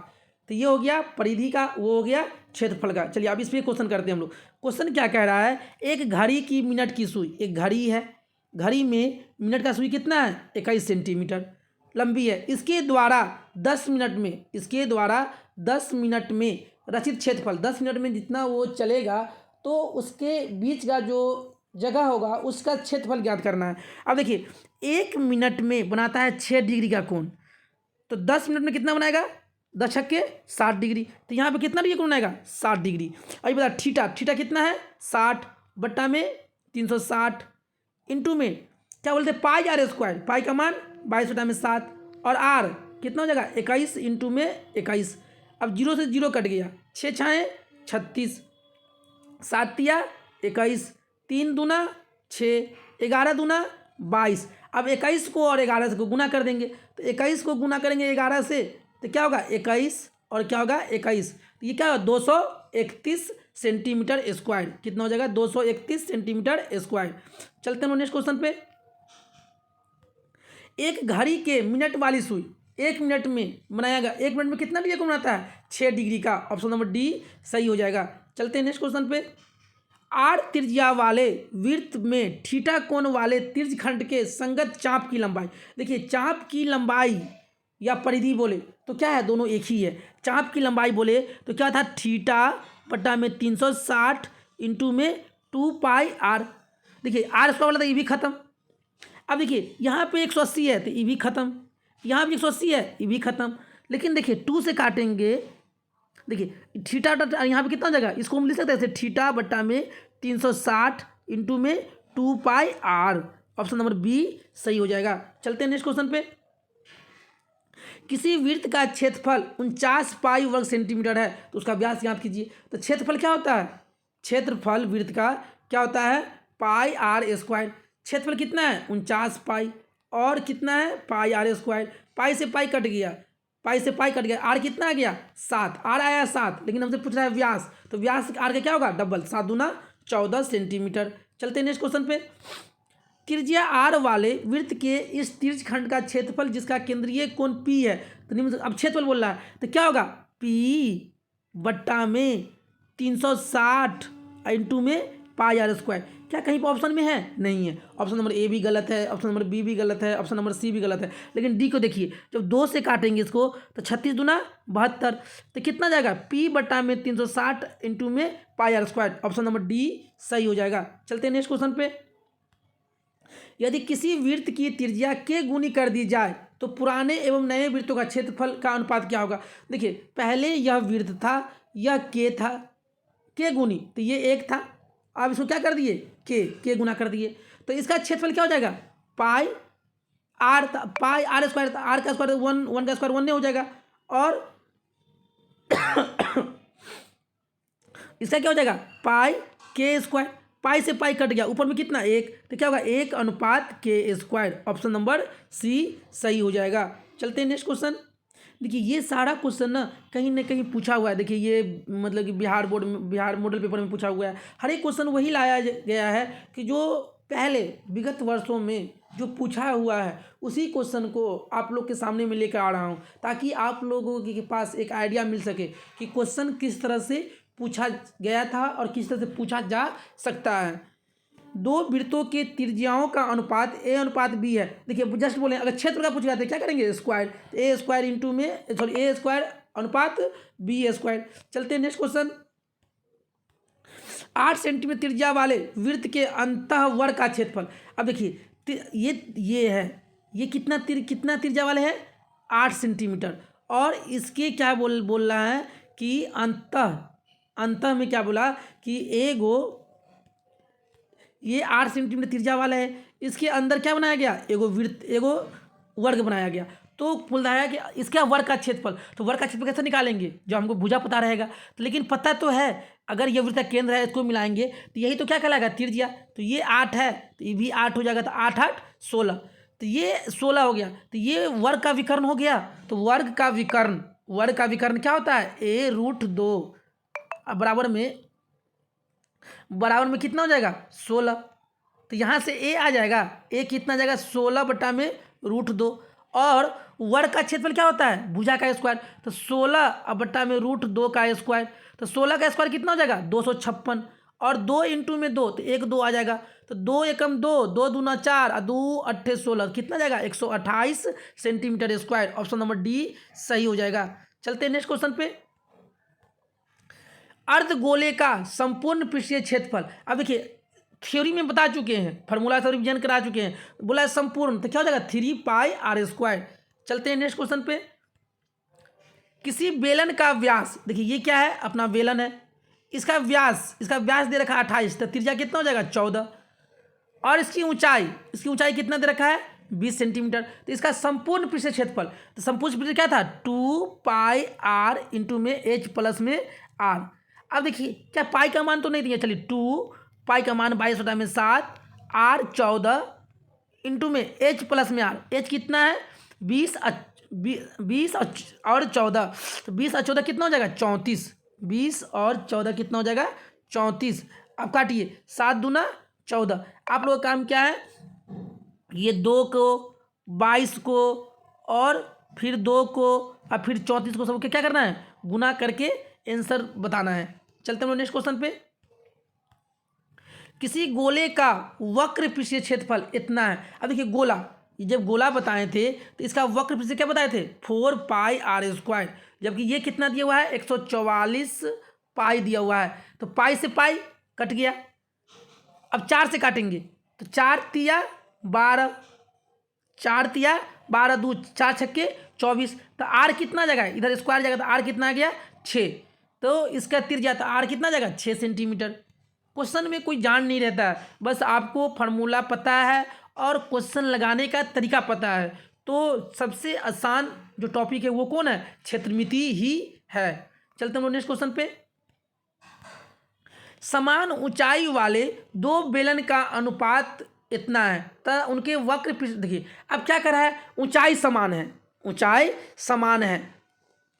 तो ये हो गया परिधि का, वो हो गया क्षेत्रफल का। चलिए अब इस पर क्वेश्चन करते हैं हम लोग। क्वेश्चन क्या कह रहा है एक घड़ी की मिनट की सुई, एक घड़ी है, घड़ी में मिनट का सुई कितना है 21 सेंटीमीटर लंबी है, इसके द्वारा 10 मिनट में रचित क्षेत्रफल 10 मिनट में जितना वो चलेगा तो उसके बीच का जो जगह होगा उसका क्षेत्रफल ज्ञात करना है। अब देखिए 1 मिनट में बनाता है 6 डिग्री का कोण, तो 10 मिनट में कितना बनाएगा 10 छक्के 60 डिग्री, तो यहाँ पे कितना डिग्री कोण बनाएगा 60 डिग्री। अभी बता थीटा कितना है 60 बट्टा में 360 इंटू में क्या बोलते हैं पाई आर स्क्वायर, पाई का मान 22/7 और आर कितना हो जाएगा 21 इंटू में 21। अब 0 से 0 कट गया, 6 छाएँ 36, 7 तिया 21, 3 दूना 6, 11 दूना 22। अब 21 को और 11 से को गुना कर देंगे तो 21 को गुना करेंगे 11 से तो क्या होगा 21 और क्या होगा 21, तो ये क्या होगा 231 सेंटीमीटर स्क्वायर। कितना हो जाएगा 231 सेंटीमीटर स्क्वायर। चलते हैं नेक्स्ट क्वेश्चन पे। एक घड़ी के मिनट वाली सुई 1 मिनट में बनाया गया, 1 मिनट में कितना डिग्री को बनाता है 6 डिग्री का। ऑप्शन नंबर डी सही हो जाएगा। चलते हैं नेक्स्ट क्वेश्चन पे। आर त्रिज्या वाले वृत्त में थीटा कोण वाले त्रिज्यखंड के संगत चाप की लंबाई, देखिए चाप की लंबाई या परिधि बोले तो क्या है दोनों एक ही है। चाप की लंबाई बोले तो क्या था थीटा बटा में 360 इंटू में 2 पाई आर। देखिए आर स्क्वायर वाला था ये भी खत्म। अब देखिए यहाँ पे 180 है तो ये भी खत्म, यहाँ भी 180 है ये भी खत्म। लेकिन देखिए 2 से काटेंगे, देखिए थीटा यहाँ पे कितना हो जाएगा, इसको हम लिख सकते हैं ऐसे थीटा बट्टा में 360 इंटू में 2 पाई आर। ऑप्शन नंबर बी सही हो जाएगा। चलते हैं नेक्स्ट क्वेश्चन पे। किसी वृत्त का क्षेत्रफल 49 पाई वर्ग सेंटीमीटर है तो उसका व्यास ज्ञात कीजिए। तो क्षेत्रफल क्या होता है, क्षेत्रफल वृत्त का क्या होता है पाई आर स्क्वायर। क्षेत्रफल कितना है 49 पाई और कितना है पाई आर स्क्वायर। पाई से पाई कट गया, पाई से पाई कट गया, आर कितना आ गया 7, आर आया 7, लेकिन हमसे पूछ रहा है व्यास, तो व्यास आर का क्या होगा डबल 7 दूना 14 सेंटीमीटर। चलते हैं नेक्स्ट क्वेश्चन पे। त्रिज्या आर वाले वृत्त के इस त्रिज्यखंड का क्षेत्रफल जिसका केंद्रीय कोण पी है, तो अब क्षेत्रफल बोल रहा है तो क्या होगा पी बट्टा में 360 इंटू में पाई आर स्क्वायर। क्या कहीं पर ऑप्शन में है? नहीं है। ऑप्शन नंबर ए भी गलत है, ऑप्शन नंबर बी भी गलत है, ऑप्शन नंबर सी भी गलत है। लेकिन डी को देखिए, जब 2 से काटेंगे इसको तो 36 दूना 72, तो कितना जाएगा पी बटा में 360 इंटू में pi r square. Option number D सही हो जाएगा। चलते हैं नेक्स्ट क्वेश्चन पे। यदि किसी वृत्त की त्रिज्या के गुनी कर दी जाए तो पुराने एवं नए वृत्तों का क्षेत्रफल का अनुपात क्या होगा? देखिए, पहले यह वृत्त था, यह के था, के गुनी, तो ये 1 था। अब इसको क्या कर दिए? के गुना कर दिए, तो इसका क्षेत्रफल क्या हो जाएगा? Pi r, pi r square, r का स्क्वायर 1, 1 का स्क्वायर 1 नहीं हो जाएगा, और इसका क्या हो जाएगा? पाई के स्क्वायर। पाई से पाई कट गया, ऊपर में कितना? 1, तो क्या होगा? 1 अनुपात के स्क्वायर। ऑप्शन नंबर सी सही हो जाएगा। चलते हैं नेक्स्ट क्वेश्चन। देखिए, ये सारा क्वेश्चन ना कहीं पूछा हुआ है। देखिए, ये मतलब कि बिहार बोर्ड में, बिहार मॉडल पेपर में पूछा हुआ है। हर एक क्वेश्चन वही लाया गया है कि जो पहले विगत वर्षों में जो पूछा हुआ है उसी क्वेश्चन को आप लोग के सामने में लेकर आ रहा हूँ, ताकि आप लोगों के पास एक आइडिया मिल सके कि क्वेश्चन किस तरह से पूछा गया था और किस तरह से पूछा जा सकता है। 2 वृत्तों के त्रिज्याओं का अनुपात ए अनुपात बी है। देखिए, जस्ट बोले अगर क्षेत्र का पूछा जाता है क्या करेंगे? स्क्वायर, ए स्क्वायर इंटू में सॉरी ए स्क्वायर अनुपात बी स्क्वायर। चलते हैं नेक्स्ट क्वेश्चन। 8 सेंटीमीटर त्रिज्या वाले वृत्त के अंतःवर्ग का क्षेत्रफल। अब देखिए, ये है, ये कितना त्रिज्या वाले है? 8 सेंटीमीटर। और इसके क्या बोल रहा है कि अंतः में क्या बोला कि ये 8 सेंटीमीटर त्रिज्या वाला है। इसके अंदर क्या बनाया गया? एगो वर्ग बनाया गया। तो बोल रहा है कि इसका वर्ग का क्षेत्रफल, तो वर्ग का क्षेत्रफल कैसे निकालेंगे? जो हमको भुजा पता रहेगा। तो लेकिन पता तो है, अगर ये वृत्त का केंद्र है, इसको मिलाएंगे तो यही तो क्या कहलाएगा? त्रिज्या। तो ये 8 है, तो ये भी 8 हो जाएगा, तो 8 8 16, तो ये 16 हो गया। तो ये वर्ग का विकर्ण हो गया। तो वर्ग का विकर्ण क्या होता है? a रूट 2 बराबर में कितना हो जाएगा? 16। तो यहाँ से a आ जाएगा, a कितना जाएगा? 16 बटा में रूट 2। और वर्ग का क्षेत्रफल क्या होता है? भुजा का स्क्वायर। तो 16 बटा में रूट 2 का स्क्वायर। तो 16 का स्क्वायर कितना हो जाएगा? 256। और 2 इंटू में 2, तो 1 2 आ जाएगा। तो 2 एकम 2, 2 दूना 4 और 2 अट्ठे 16, कितना जाएगा? 128 centimetre square. Option number D सही हो जाएगा। चलते हैं नेक्स्ट क्वेश्चन पे। अर्धगोले का संपूर्ण पृष्ठीय क्षेत्रफल। अब देखिए, थ्योरी में बता चुके हैं, फार्मूला से रिवीजन करा चुके हैं। बोला है संपूर्ण, तो क्या हो जाएगा? 3 पाई आर स्क्वायर। चलते हैं नेक्स्ट क्वेश्चन पे। किसी बेलन का व्यास, देखिए ये क्या है? अपना बेलन है। इसका व्यास दे रखा है 28, तो त्रिज्या कितना हो जाएगा? 14। और इसकी ऊंचाई कितना दे रखा है? 20 सेंटीमीटर। तो इसका संपूर्ण पृष्ठीय क्षेत्रफल, तो संपूर्ण पृष्ठ क्या था? 2 पाई आर इंटू में एच प्लस में आर। अब देखिए, क्या पाई का मान तो नहीं दिया, चलिए 2 पाई का मान 22 बटा में 7, आर 14 इंटू में एच प्लस में आर। एच कितना है? 20 और 14, तो 20 और 14 कितना हो जाएगा? 34। 20 और 14 कितना हो जाएगा? 34। अब काटिए, 7 दूना 14। आप लोगों का काम क्या है? ये 2 को, 22 को, और फिर 2 को, और फिर 34 को, सबके क्या करना है? गुना करके आंसर बताना है। चलते हैं नेक्स्ट क्वेश्चन पे। किसी गोले का वक्र पृष्ठीय क्षेत्रफल इतना है। अब देखिए, गोला, जब गोला बताए थे तो इसका वक्र पृष्ठीय क्या बताए थे? 4 पाई आर स्क्वायर। जबकि ये कितना दिया हुआ है? 144 पाई दिया हुआ है। तो पाई से पाई कट गया। अब 4 से काटेंगे, तो 4 तिया 12, 4 तिया 12, 2 4 छक्के 24। तो आर कितना जाएगा? इधर स्क्वायर जाएगा, तो आर कितना आ गया? 6। तो इसका त्रिज्या, तो आर कितना जाएगा? 6 सेंटीमीटर। क्वेश्चन में कोई जान नहीं रहता है, बस आपको फार्मूला पता है और क्वेश्चन लगाने का तरीका पता है। तो सबसे आसान जो टॉपिक है वो कौन है? क्षेत्रमिति ही है। चलते हैं नेक्स्ट क्वेश्चन पे। समान ऊंचाई वाले 2 बेलन का अनुपात इतना है, तो उनके वक्र पृष्ठ, देखिए अब क्या कर रहा है? ऊंचाई समान है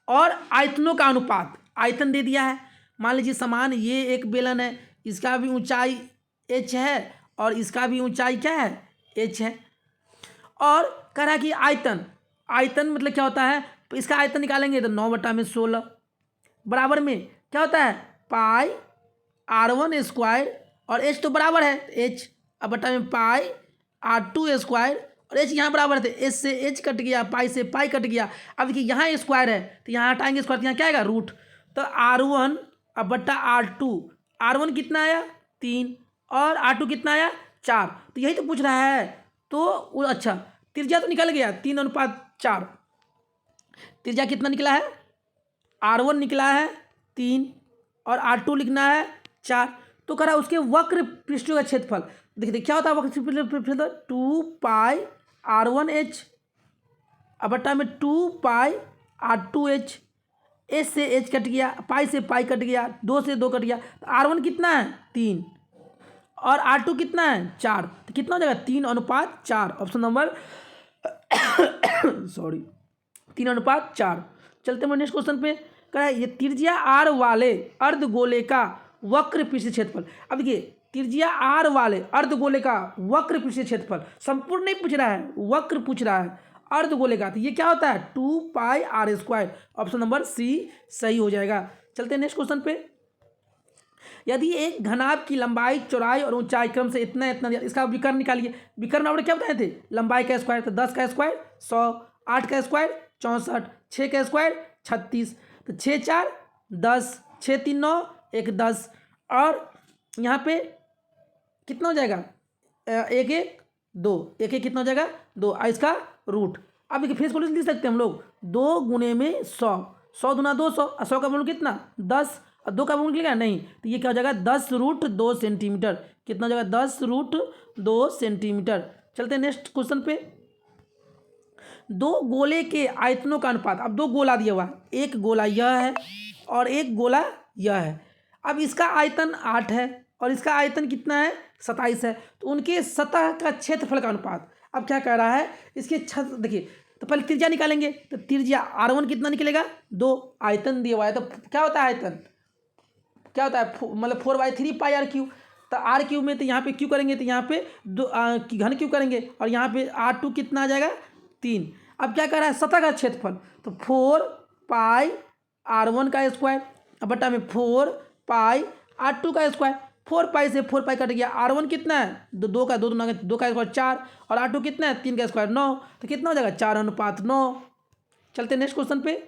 और आयतनों का अनुपात, आयतन दे दिया है। मान लीजिए समान, ये एक बेलन है, इसका भी ऊंचाई h है और इसका भी ऊंचाई क्या है? h है। और कह रहा है कि आयतन मतलब क्या होता है? तो इसका आयतन निकालेंगे तो 9 बटा में 16 बराबर में क्या होता है? पाई R1 स्क्वायर और एच तो बराबर है एच अब बटा में पाई r2² और एच यहाँ बराबर थे, एच से एच कट गया, पाई से पाई कट गया। अब देखिए यहाँ स्क्वायर है तो यहाँ हटाएंगे स्क्वायर, तो यहाँ क्या आएगा रूट, तो r1 अब बट्टा r2, r1 कितना आया 3 और r2 कितना आया 4, तो यही तो पूछ रहा है। तो अच्छा त्रिज्या तो निकल गया 3:4, त्रिज्या कितना निकला है r1 निकला है 3 और r2 लिखना है 4। तो कह रहा है उसके वक्र पृष्ठों का क्षेत्रफल, देखिए क्या होता है वक्र पृष्ठफल 2 पाई r1h अब बट्टा में 2 पाई r2h, एच से एच कट गया, पाई से पाई कट गया, 2 से 2 कट गया, तो r1 कितना है 3 और r2 कितना है 4, तो कितना हो जाएगा 3:4, ऑप्शन नंबर सॉरी 3:4। चलते हैं नेक्स्ट क्वेश्चन पे, कह रहा है ये त्रिज्या r वाले अर्धगोले का वक्र पृष्ठीय क्षेत्रफल। अब देखिए त्रिज्या r वाले अर्धगोले का वक्र पृष्ठीय क्षेत्रफल, संपूर्ण नहीं पूछ रहा है वक्र पूछ रहा है अर्धगोले का, तो ये क्या होता है 2 पाई r², ऑप्शन नंबर सी सही हो जाएगा। चलते हैं नेक्स्ट क्वेश्चन पे, यदि एक घनाभ की लंबाई चौड़ाई और ऊंचाई क्रम से इतना इतना दिया, इसका विकर्ण निकालिए। विकर्ण आपने क्या बताए थे लंबाई का स्क्वायर, तो 10 का स्क्वायर 100, 8 का स्क्वायर 64, 6 का स्क्वायर 36, तो 6 4 10, 6 3 9 1 10, और यहाँ पे कितना हो जाएगा 1 1 2, 1 1 कितना हो जाएगा 2, और इसका रूट। अब देखिए फिर सोल्यूशन लिख सकते हैं हम लोग 2 गुने में 100, 100 दूना 200, और 100 का मूल्य कितना 10, और 2 का मूल्य निकलेगा नहीं, तो ये क्या हो जाएगा 10√2 सेंटीमीटर, कितना हो जाएगा 10√2 सेंटीमीटर। चलते हैं नेक्स्ट क्वेश्चन पे, दो गोले के आयतनों का अनुपात, अब 2 गोला दिया हुआ है, एक गोला यह है और एक गोला यह है। अब इसका आयतन 8 है और इसका आयतन कितना है 27 है, तो उनके सतह का क्षेत्रफल का अनुपात। अब क्या कह रहा है इसके छत, देखिए तो पहले त्रिज्या निकालेंगे, तो त्रिज्या r1 कितना निकलेगा 2, आयतन दिया हुआ है तो क्या होता है आयतन क्या होता है मतलब 4/3 पाई r3, तो r3 में तो यहाँ पे क्यू करेंगे तो यहाँ पे घन क्यू करेंगे और यहाँ पे r2 कितना आ जाएगा 3। अब क्या कह रहा है सतह का क्षेत्रफल, तो 4 पाई r1 का स्क्वायर अब बटा में 4 पाई r2 का स्क्वायर, 4 पाई से 4 पाई कट गया, r1 कितना है 2 का 2 स्क्वायर 4 और r2 कितना है 3 का स्क्वायर 9, तो कितना हो जाएगा 4:9। चलते नेक्स्ट क्वेश्चन पे,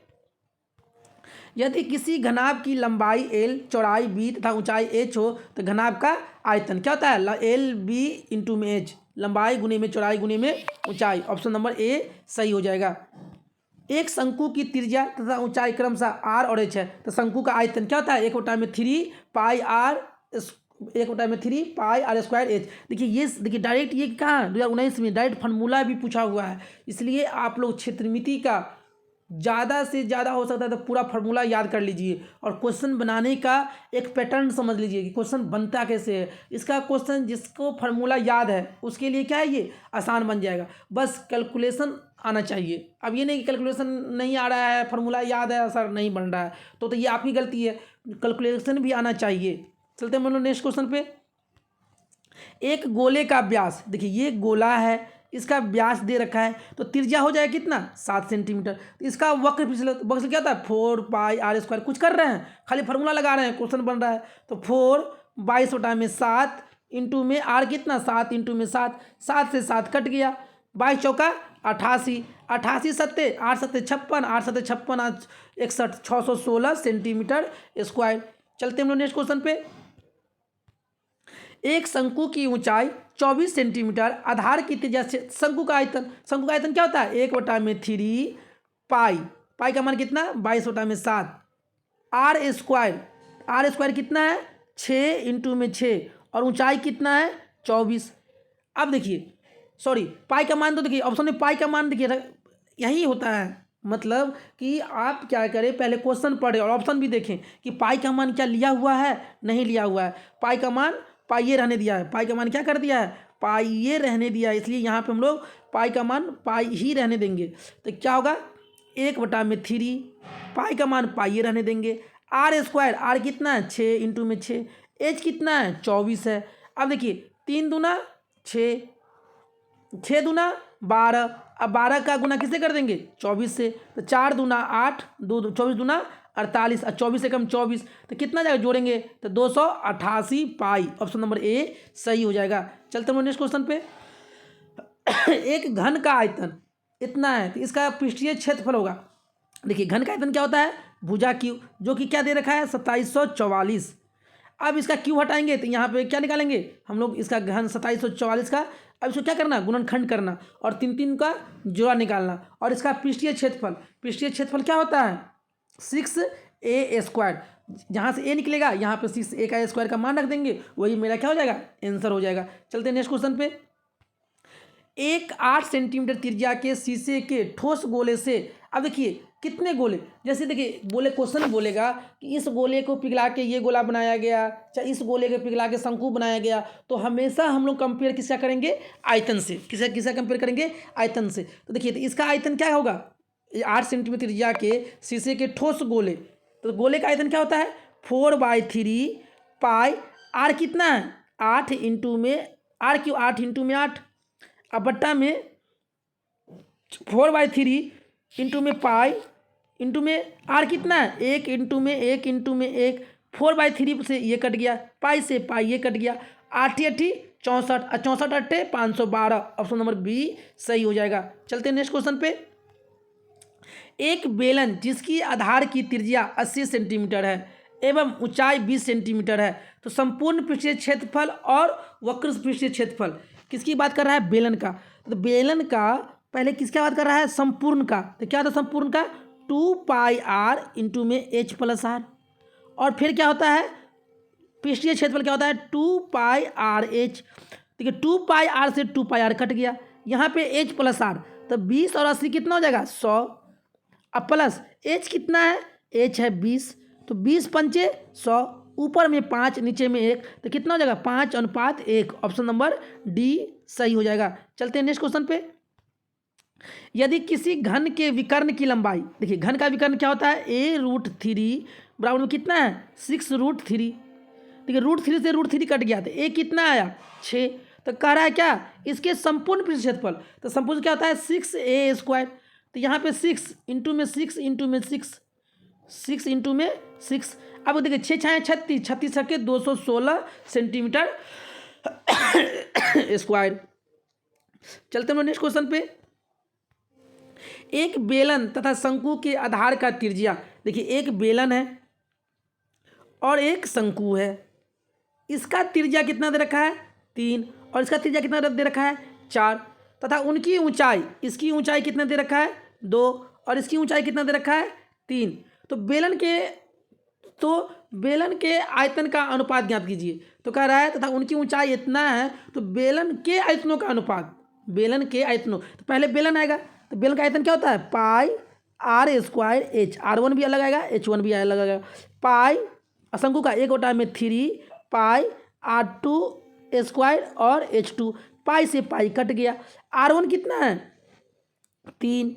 यदि किसी घनाभ की लंबाई l, चौड़ाई b तथा ऊंचाई h हो तो घनाभ का आयतन क्या होता है LB × में h, लंबाई गुने में चौड़ाई गुने में ऊंचाई, ऑप्शन नंबर ए सही हो जाएगा। एक शंकु की त्रिज्या तथा ऊंचाई क्रमशः r और h है, तो शंकु का आयतन क्या होता है 1/3 पाई r² h। देखिए ये देखिए डायरेक्ट ये कहाँ 2019 में डायरेक्ट फार्मूला भी पूछा हुआ है, इसलिए आप लोग क्षेत्रमिति का ज़्यादा से ज़्यादा हो सकता है तो पूरा फार्मूला याद कर लीजिए और क्वेश्चन बनाने का एक पैटर्न समझ लीजिए कि क्वेश्चन बनता कैसे है। इसका क्वेश्चन जिसको फार्मूला याद है उसके लिए क्या है ये आसान बन जाएगा, बस कैलकुलेशन आना चाहिए। अब ये नहीं कि कैलकुलेशन नहीं आ रहा है फार्मूला याद है सर नहीं बन रहा है, तो ये आपकी गलती है, कैलकुलेशन भी आना चाहिए। चलते हैं मतलब नेक्स्ट क्वेश्चन पे, एक गोले का व्यास, देखिए ये गोला है इसका व्यास दे रखा है तो त्रिज्या हो जाएगा कितना 7 सेंटीमीटर, तो इसका वक्र पृष्ठफल क्या होता है 4 पाई r², कुछ कर रहे हैं खाली फार्मूला लगा रहे हैं क्वेश्चन बन रहा है, तो 4 22/7 इंटू में r कितना 7 इंटू में 7, 7 से 7 कट गया, 22 चौका 88, 88 सत्ते 8 सत्ते 56, 8 सत्ते 56 61, 616 सेंटीमीटर स्क्वायर। चलते हम लोग नेक्स्ट क्वेश्चन पे, एक शंकु की ऊंचाई 24 सेंटीमीटर, आधार की त्रिज्या से शंकु का आयतन क्या होता है 1/3 पाई का मान कितना 22/7 r² कितना है 6 इंटू में 6 और ऊंचाई कितना है 24। अब देखिए सॉरी पाई का मान, तो देखिए ऑप्शन में पाई का मान देखिए यही होता है, मतलब कि आप क्या करें पहले क्वेश्चन पढ़ें और ऑप्शन भी देखें कि पाई का मान क्या लिया हुआ है नहीं लिया हुआ है, पाई का मान पाई रहने दिया है, पाई का मान क्या कर दिया है पाई रहने दिया है, इसलिए यहाँ पे हम लोग पाई का मान पाई ही रहने देंगे, तो क्या होगा 1/3 पाई का मान पाई रहने देंगे, r² कितना है 6 इंटू में 6, h कितना है 24 है। अब देखिए 3 दूना 6, 6 दूना 12, अब 12 का गुना किससे कर देंगे 24 से, तो 4 दूना 8, 2 24 दूना 48 और 24 से कम 24, तो कितना जाएगा जोड़ेंगे तो 288 पाई। ऑप्शन नंबर ए सही हो जाएगा। चलते हैं नेक्स्ट क्वेश्चन पे। एक घन का आयतन इतना है तो इसका पृष्ठीय क्षेत्रफल होगा। देखिए घन का आयतन क्या होता है, भुजा क्यू, जो कि क्या दे रखा है 2744। अब इसका क्यू हटाएंगे तो यहाँ पे क्या निकालेंगे हम लोग, इसका घन 2744 का। अब इसको क्या करना, गुणनखंड करना और 3 3 का जोड़ा निकालना। और इसका पृष्ठीय क्षेत्रफल क्या होता है 6a²। जहाँ से a निकलेगा यहाँ पे 6a का स्क्वायर का मान रख देंगे, वही मेरा क्या हो जाएगा आंसर हो जाएगा। चलते हैं नेक्स्ट क्वेश्चन पे। एक 8 सेंटीमीटर त्रिज्या के शीशे के ठोस गोले से, अब देखिए कितने गोले, जैसे देखिए बोले क्वेश्चन बोलेगा कि इस गोले को पिघला के ये गोला बनाया गया, चाहे इस गोले को पिघला के शंकु बनाया गया, तो हमेशा हम लोग कंपेयर किसका करेंगे, आयतन से। किसका कंपेयर करेंगे, आयतन से। तो देखिए तो इसका आयतन क्या होगा, 8 सेंटीमीटर त्रिज्या के शीशे के ठोस गोले, तो गोले का आयतन क्या होता है 4/3 पाई। आर कितना है 8 इंटू में आर क्यों 8 इंटू में 8, अब बट्टा में 4/3 इंटू में पाई इंटू में आर कितना है 1 इंटू में 1 इंटू में 1, 4/3 से ये कट गया, पाई से पाई ये कट गया, 8 8 64 और 64 8 512। ऑप्शन नंबर बी सही हो जाएगा। चलते हैं नेक्स्ट क्वेश्चन पे। एक बेलन जिसकी आधार की त्रिज्या 80 सेंटीमीटर है एवं ऊंचाई 20 सेंटीमीटर है, तो संपूर्ण पृष्ठीय क्षेत्रफल और वक्र पृष्ठीय क्षेत्रफल, किसकी बात कर रहा है, बेलन का। तो बेलन का पहले किसकी बात कर रहा है, संपूर्ण का। तो क्या था संपूर्ण का 2πr इंटू में h प्लस आर, और फिर क्या होता है पृष्ठीय क्षेत्रफल क्या होता है 2πrh। देखिए 2πr से 2πr कट गया, यहाँ पे h प्लस आर, तो 20 और 80 कितना हो जाएगा 100। अब प्लस h कितना है, h है 20, तो 20 पंचे 100, ऊपर में 5 नीचे में 1, तो कितना हो जाएगा 5:1। ऑप्शन नंबर डी सही हो जाएगा। चलते हैं नेक्स्ट क्वेश्चन पे। यदि किसी घन के विकर्ण की लंबाई, देखिए घन का विकर्ण क्या होता है a√3 बराबर में कितना है 6√3। देखिए √3 से √3 कट गया, तो a कितना आया 6, तो कह रहा है क्या इसके संपूर्ण पृष्ठ क्षेत्रफल, तो संपूर्ण क्या होता है 6a²। तो यहाँ पे 6 इंटू में 6 इंटू में 6 इंटू में 6। अब देखिए 6 छाया 36, 36 छक्के 216 सेंटीमीटर स्क्वायर। चलते हैं नेक्स्ट क्वेश्चन पे। एक बेलन तथा शंकु के आधार का त्रिज्या, देखिए एक बेलन है और एक शंकु है, इसका त्रिज्या कितना दे रखा है 3 और इसका त्रिज्या कितना दे रखा है 4, तथा उनकी ऊंचाई, इसकी ऊंचाई कितना दे रखा है 2 और इसकी ऊंचाई कितना दे रखा है 3। तो बेलन के आयतन का अनुपात ज्ञात कीजिए। तो कह रहा है तथा उनकी ऊंचाई इतना है, तो बेलन के आयतनों का अनुपात, बेलन के आयतनों, तो पहले बेलन आएगा, तो बेलन का आयतन क्या होता है πr² h, r1 भी अलग आएगा h1 भी अलग आएगा, पाई शंकु का 1/3 पाई r2² और h2, पाई से पाई कट गया, r1 कितना है 3,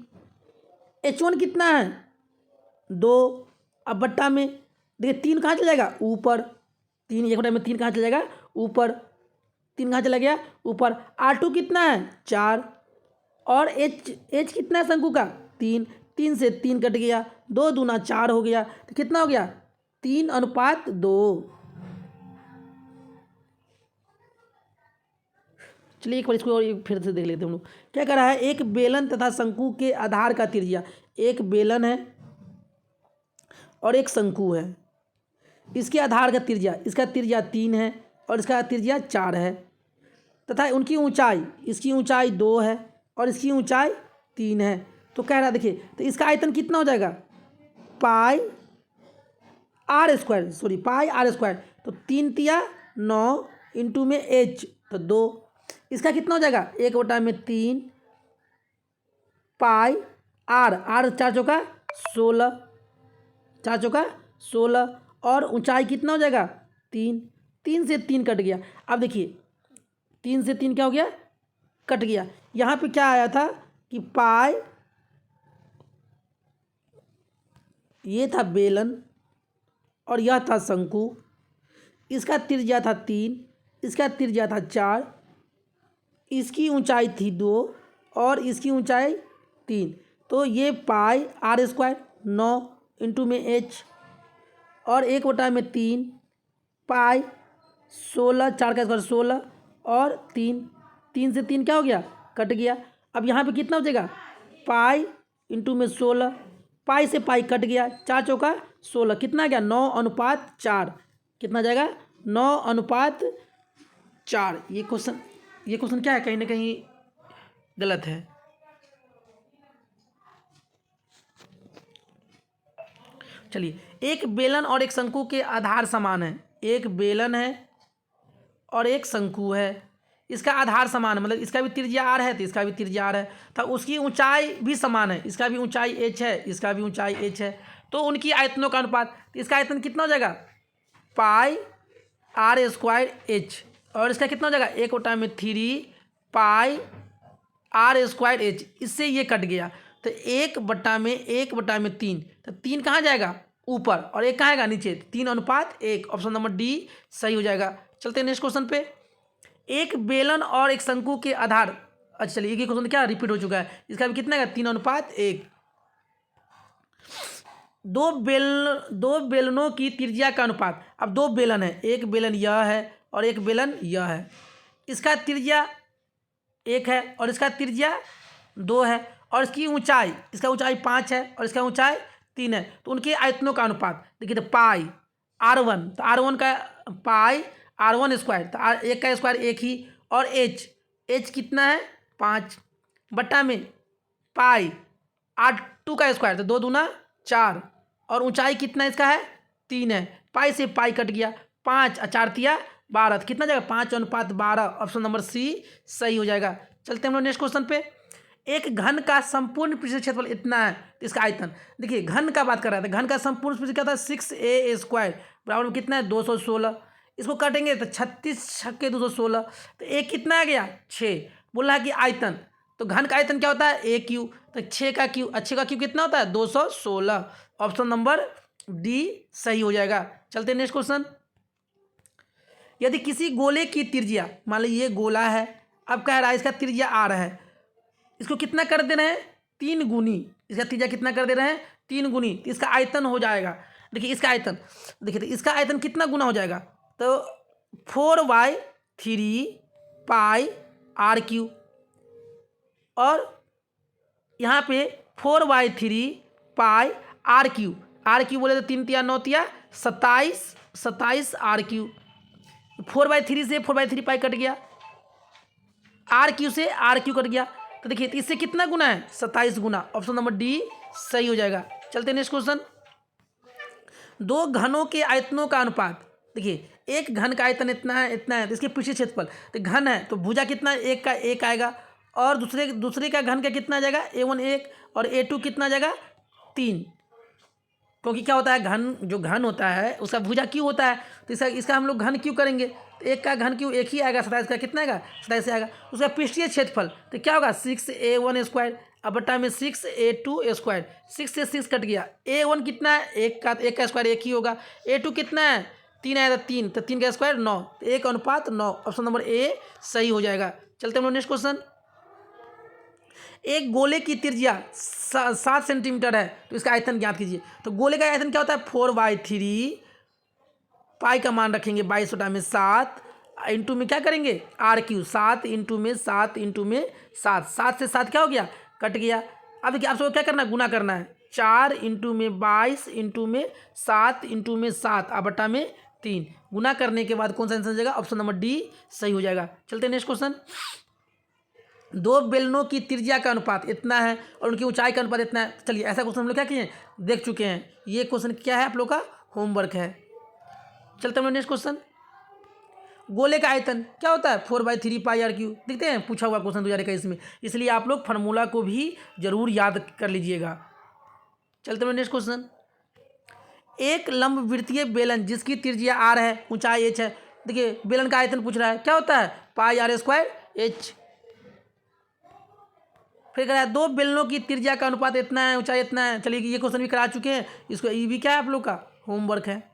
h1 कितना है 2। अब बट्टा में देखिए 3 कहाँ चला जाएगा ऊपर, 3 1/3 कहाँ चला जाएगा ऊपर, 3 कहाँ चला गया ऊपर, r2 कितना है 4 और h कितना है शंकु का 3, 3 से 3 कट गया, 2 दूना 4 हो गया, तो कितना हो गया 3:2। चलिए एक बार इसको और फिर से देख लेते हैं हम लोग। क्या कर रहा है, एक बेलन तथा शंकु के आधार का त्रिज्या, एक बेलन है और एक शंकु है, इसके आधार का त्रिज्या, इसका त्रिज्या 3 है और इसका त्रिज्या 4 है, तथा उनकी ऊंचाई, इसकी ऊंचाई 2 है और इसकी ऊंचाई 3 है। तो कह रहा है देखिए, तो इसका आयतन कितना हो जाएगा πr², तो 3 तिया 9 इंटू में h, तो 2, इसका कितना हो जाएगा 1/3 पाई r 4 चौका 16, 4 चौका 16 और ऊंचाई कितना हो जाएगा 3, 3 से 3 कट गया। अब देखिए 3 से 3 क्या हो गया कट गया, यहाँ पे क्या आया था कि पाई, ये था बेलन और यह था शंकु, इसका त्रिज्या था 3, इसका त्रिज्या था 4, इसकी ऊंचाई थी 2 और इसकी ऊंचाई 3, तो ये पाई r² 9 इंटू में एच और 1/3 पाई 16, 4 का स्क्वायर 16 और 3 से 3 क्या हो गया, कट गया। अब यहाँ पे कितना हो जाएगा, पाई इंटू में 16, पाई से पाई कट गया, 4 चौका 16, कितना आ गया 9:4। कितना आ जाएगा 9:4। ये क्वेश्चन क्या है, कहीं ना कहीं गलत है। चलिए, एक बेलन और एक शंकु के आधार समान है। एक बेलन है और एक शंकु है, इसका आधार समान है, मतलब इसका भी त्रिज्या r है तो इसका भी त्रिज्या r है, तो उसकी ऊंचाई भी समान है, इसका भी ऊंचाई h है, इसका भी ऊंचाई h है, तो उनकी आयतनों का अनुपात, तो इसका आयतन कितना हो जाएगा, पाई r² h और इसका कितना हो जाएगा 1/3 पाई r² h। इससे ये कट गया तो 1/3, तो 3 कहाँ जाएगा ऊपर और 1 कहाँ आएगा नीचे, 3:1। ऑप्शन नंबर डी सही हो जाएगा। चलते हैं नेक्स्ट क्वेश्चन पे। एक बेलन और एक शंकु के आधार, अच्छा चलिए, एक ही क्वेश्चन क्या रिपीट हो चुका है, इसका भी कितना है 3:1। दो बेलनों की त्रिज्या का अनुपात। अब दो बेलन है, एक बेलन यह है और एक बेलन यह है, इसका त्रिज्या 1 है और इसका त्रिज्या 2 है और इसकी ऊंचाई, इसका ऊंचाई 5 है और इसका ऊंचाई 3 है, तो उनके आयतनों का अनुपात देखिए, तो पाई r1, तो r1 का पाई r1 स्क्वायर, तो एक का स्क्वायर 1 ही, और h कितना है 5 बट्टा में पाई r2 का स्क्वायर, तो 2 दूना 4 और ऊंचाई कितना इसका है 3 है, पाई से पाई कट गया, 5 और 4 तिया 12, तो कितना जाएगा 5:12। ऑप्शन नंबर सी सही हो जाएगा। चलते हैं हम लोग नेक्स्ट क्वेश्चन पे। एक घन का संपूर्ण पृष्ठीय क्षेत्रफल इतना है, तो इसका आयतन देखिए, घन का बात कर रहा था, घन का संपूर्ण पृष्ठीय क्या था 6a² बराबर में कितना है 216। इसको काटेंगे तो 36 छक्के 216, तो एक कितना आ गया 6। बोल रहा है कि आयतन, तो घन का आयतन क्या होता है a क्यू, तो 6 का क्यू, अच्छे का क्यू कितना होता है 216। ऑप्शन नंबर डी सही हो जाएगा। चलते हैं नेक्स्ट क्वेश्चन। यदि किसी गोले की त्रिज्या, मान लीजिए ये गोला है, अब कह रहा है इसका त्रिज्या r है, इसको कितना कर दे रहे हैं 3 गुनी, इसका त्रिज्या कितना कर दे रहे हैं 3 गुनी, तो इसका आयतन हो जाएगा, देखिए इसका आयतन, देखिए तो इसका आयतन कितना गुना हो जाएगा, तो 4/3 पाई r³ और यहाँ पे 4/3 पाई r³ बोले तो 3 तिया 9 तिया 27 r³, 4/3 से 4/3 पाई कट गया, r³ से r³ कट गया, तो देखिए तो इससे कितना गुना है 27 गुना। ऑप्शन नंबर डी सही हो जाएगा। चलते हैं नेक्स्ट क्वेश्चन। दो घनों के आयतनों का अनुपात, देखिए एक घन का आयतन इतना है तो इसके पृष्ठीय क्षेत्रफल, तो घन है तो भुजा कितना 1 का 1 आएगा और दूसरे का घन का कितना आ जाएगा a1 1 और a2 कितना आ जाएगा 3, क्योंकि क्या होता है घन, जो घन होता है उसका भुजा क्यों होता है, तो इसका हम लोग घन क्यों करेंगे, तो 1 का घन क्यों 1 ही आएगा, 27 का कितना आएगा 27 आएगा। उसका पृष्ठीय क्षेत्रफल तो क्या होगा 6a1² अब बट्टा में 6a2², 6 से 6 कट गया, a1 कितना है 1 का स्क्वायर 1 ही होगा, a2 कितना है 3 आया था 3, तो 3 का स्क्वायर 9, 1:9। ऑप्शन नंबर ए सही हो जाएगा। चलते हैं नेक्स्ट क्वेश्चन। एक गोले की त्रिज्या 7 सेंटीमीटर है, तो इसका आयतन ज्ञात कीजिए। तो गोले का आयतन क्या होता है 4/3 पाई का मान रखेंगे 22/7 इंटू में क्या करेंगे r³ 7 इंटू में 7 इंटू में 7, 7 से 7 क्या हो गया कट गया। अब देखिए आप सबको क्या करना है गुना करना है, 4 इंटू में 22 इंटू में 7 इंटू में 7 अब बटा में 3, गुना करने के बाद कौन सा आंसर हो जाएगा, ऑप्शन नंबर डी सही हो जाएगा। चलते हैं नेक्स्ट क्वेश्चन। दो बेलनों की त्रिज्या का अनुपात इतना है और उनकी ऊंचाई का अनुपात इतना है। चलिए ऐसा क्वेश्चन हम लोग क्या किए देख चुके हैं, ये क्वेश्चन क्या है आप लोग का होमवर्क है। चलते हैं नेक्स्ट क्वेश्चन। गोले का आयतन क्या होता है 4/3 पाई r³ देखते हैं, पूछा हुआ क्वेश्चन 2021 में, इसलिए आप लोग फार्मूला को भी जरूर याद कर लीजिएगा। चलते हैं नेक्स्ट क्वेश्चन। एक लंबवृत्तीय बेलन जिसकी त्रिज्या r है ऊंचाई h है, देखिए बेलन का आयतन पूछ रहा है क्या होता है पाई r² h। फिर कह रहा है दो बेलनों की त्रिज्या का अनुपात इतना है ऊंचाई इतना है। चलिए ये क्वेश्चन भी करा चुके हैं, इसको ये भी क्या है आप लोग का होमवर्क है।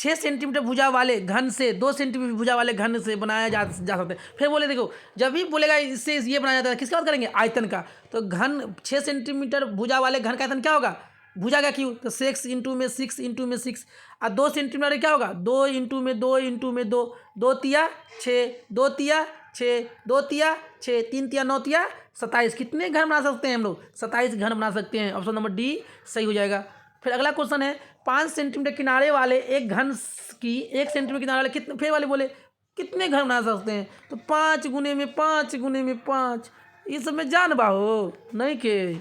6 सेंटीमीटर भुजा वाले घन से 2 सेंटीमीटर भुजा वाले घन से बनाया जा सकता है। फिर बोले देखो जब भी बोलेगा इससे ये बनाया जाता है, किसका बात करेंगे? आयतन का। तो घन 6 सेंटीमीटर भुजा वाले घन का आयतन क्या होगा? भुजा का क्यों? तो 6 इंटू में 6 इंटू में 6 और 2 सेंटीमीटर क्या होगा? 2 इंटू में 2 इंटू में 2, 2 तिया 6, 2 तिया 6, 2 तिया 6, 3 तिया 9 तिया 27। कितने घन बना सकते हैं हम लोग? 27 घन बना सकते हैं। ऑप्शन नंबर डी सही हो जाएगा। फिर अगला क्वेश्चन है 5 सेंटीमीटर किनारे वाले एक घन की 1 सेंटीमीटर किनारे वाले कितने, फिर वाले बोले कितने घन बना सकते हैं? तो 5 गुने में 5 गुने में 5, ये सब में जान बाहो नहीं के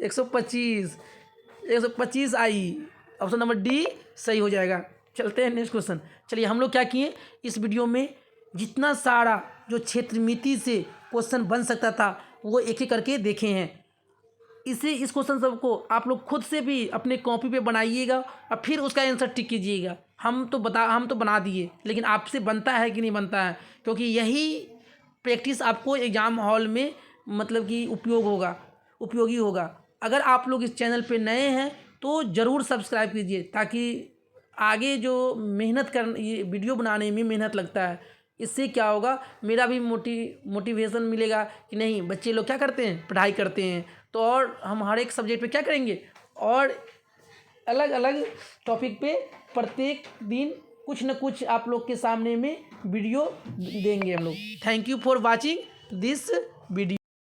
125 आई। ऑप्शन नंबर डी सही हो जाएगा। चलते हैं नेक्स्ट क्वेश्चन। चलिए हम लोग क्या किए इस वीडियो में, जितना सारा जो क्षेत्रमिति से क्वेश्चन बन सकता था वो एक एक करके देखे हैं। इस क्वेश्चन सबको आप लोग खुद से भी अपने कॉपी पे बनाइएगा और फिर उसका आंसर टिक कीजिएगा। हम तो बना दिए, लेकिन आपसे बनता है कि नहीं बनता है, क्योंकि यही प्रैक्टिस आपको एग्ज़ाम हॉल में मतलब कि उपयोगी होगा। अगर आप लोग इस चैनल पे नए हैं तो ज़रूर सब्सक्राइब कीजिए, ताकि आगे जो ये वीडियो बनाने में मेहनत लगता है, इससे क्या होगा मेरा भी मोटिवेशन मिलेगा कि नहीं बच्चे लोग क्या करते हैं, पढ़ाई करते हैं। तो और हम हर एक सब्जेक्ट पे क्या करेंगे और अलग अलग टॉपिक पे प्रत्येक दिन कुछ न कुछ आप लोग के सामने में वीडियो देंगे हम लोग। Thank you for watching this video.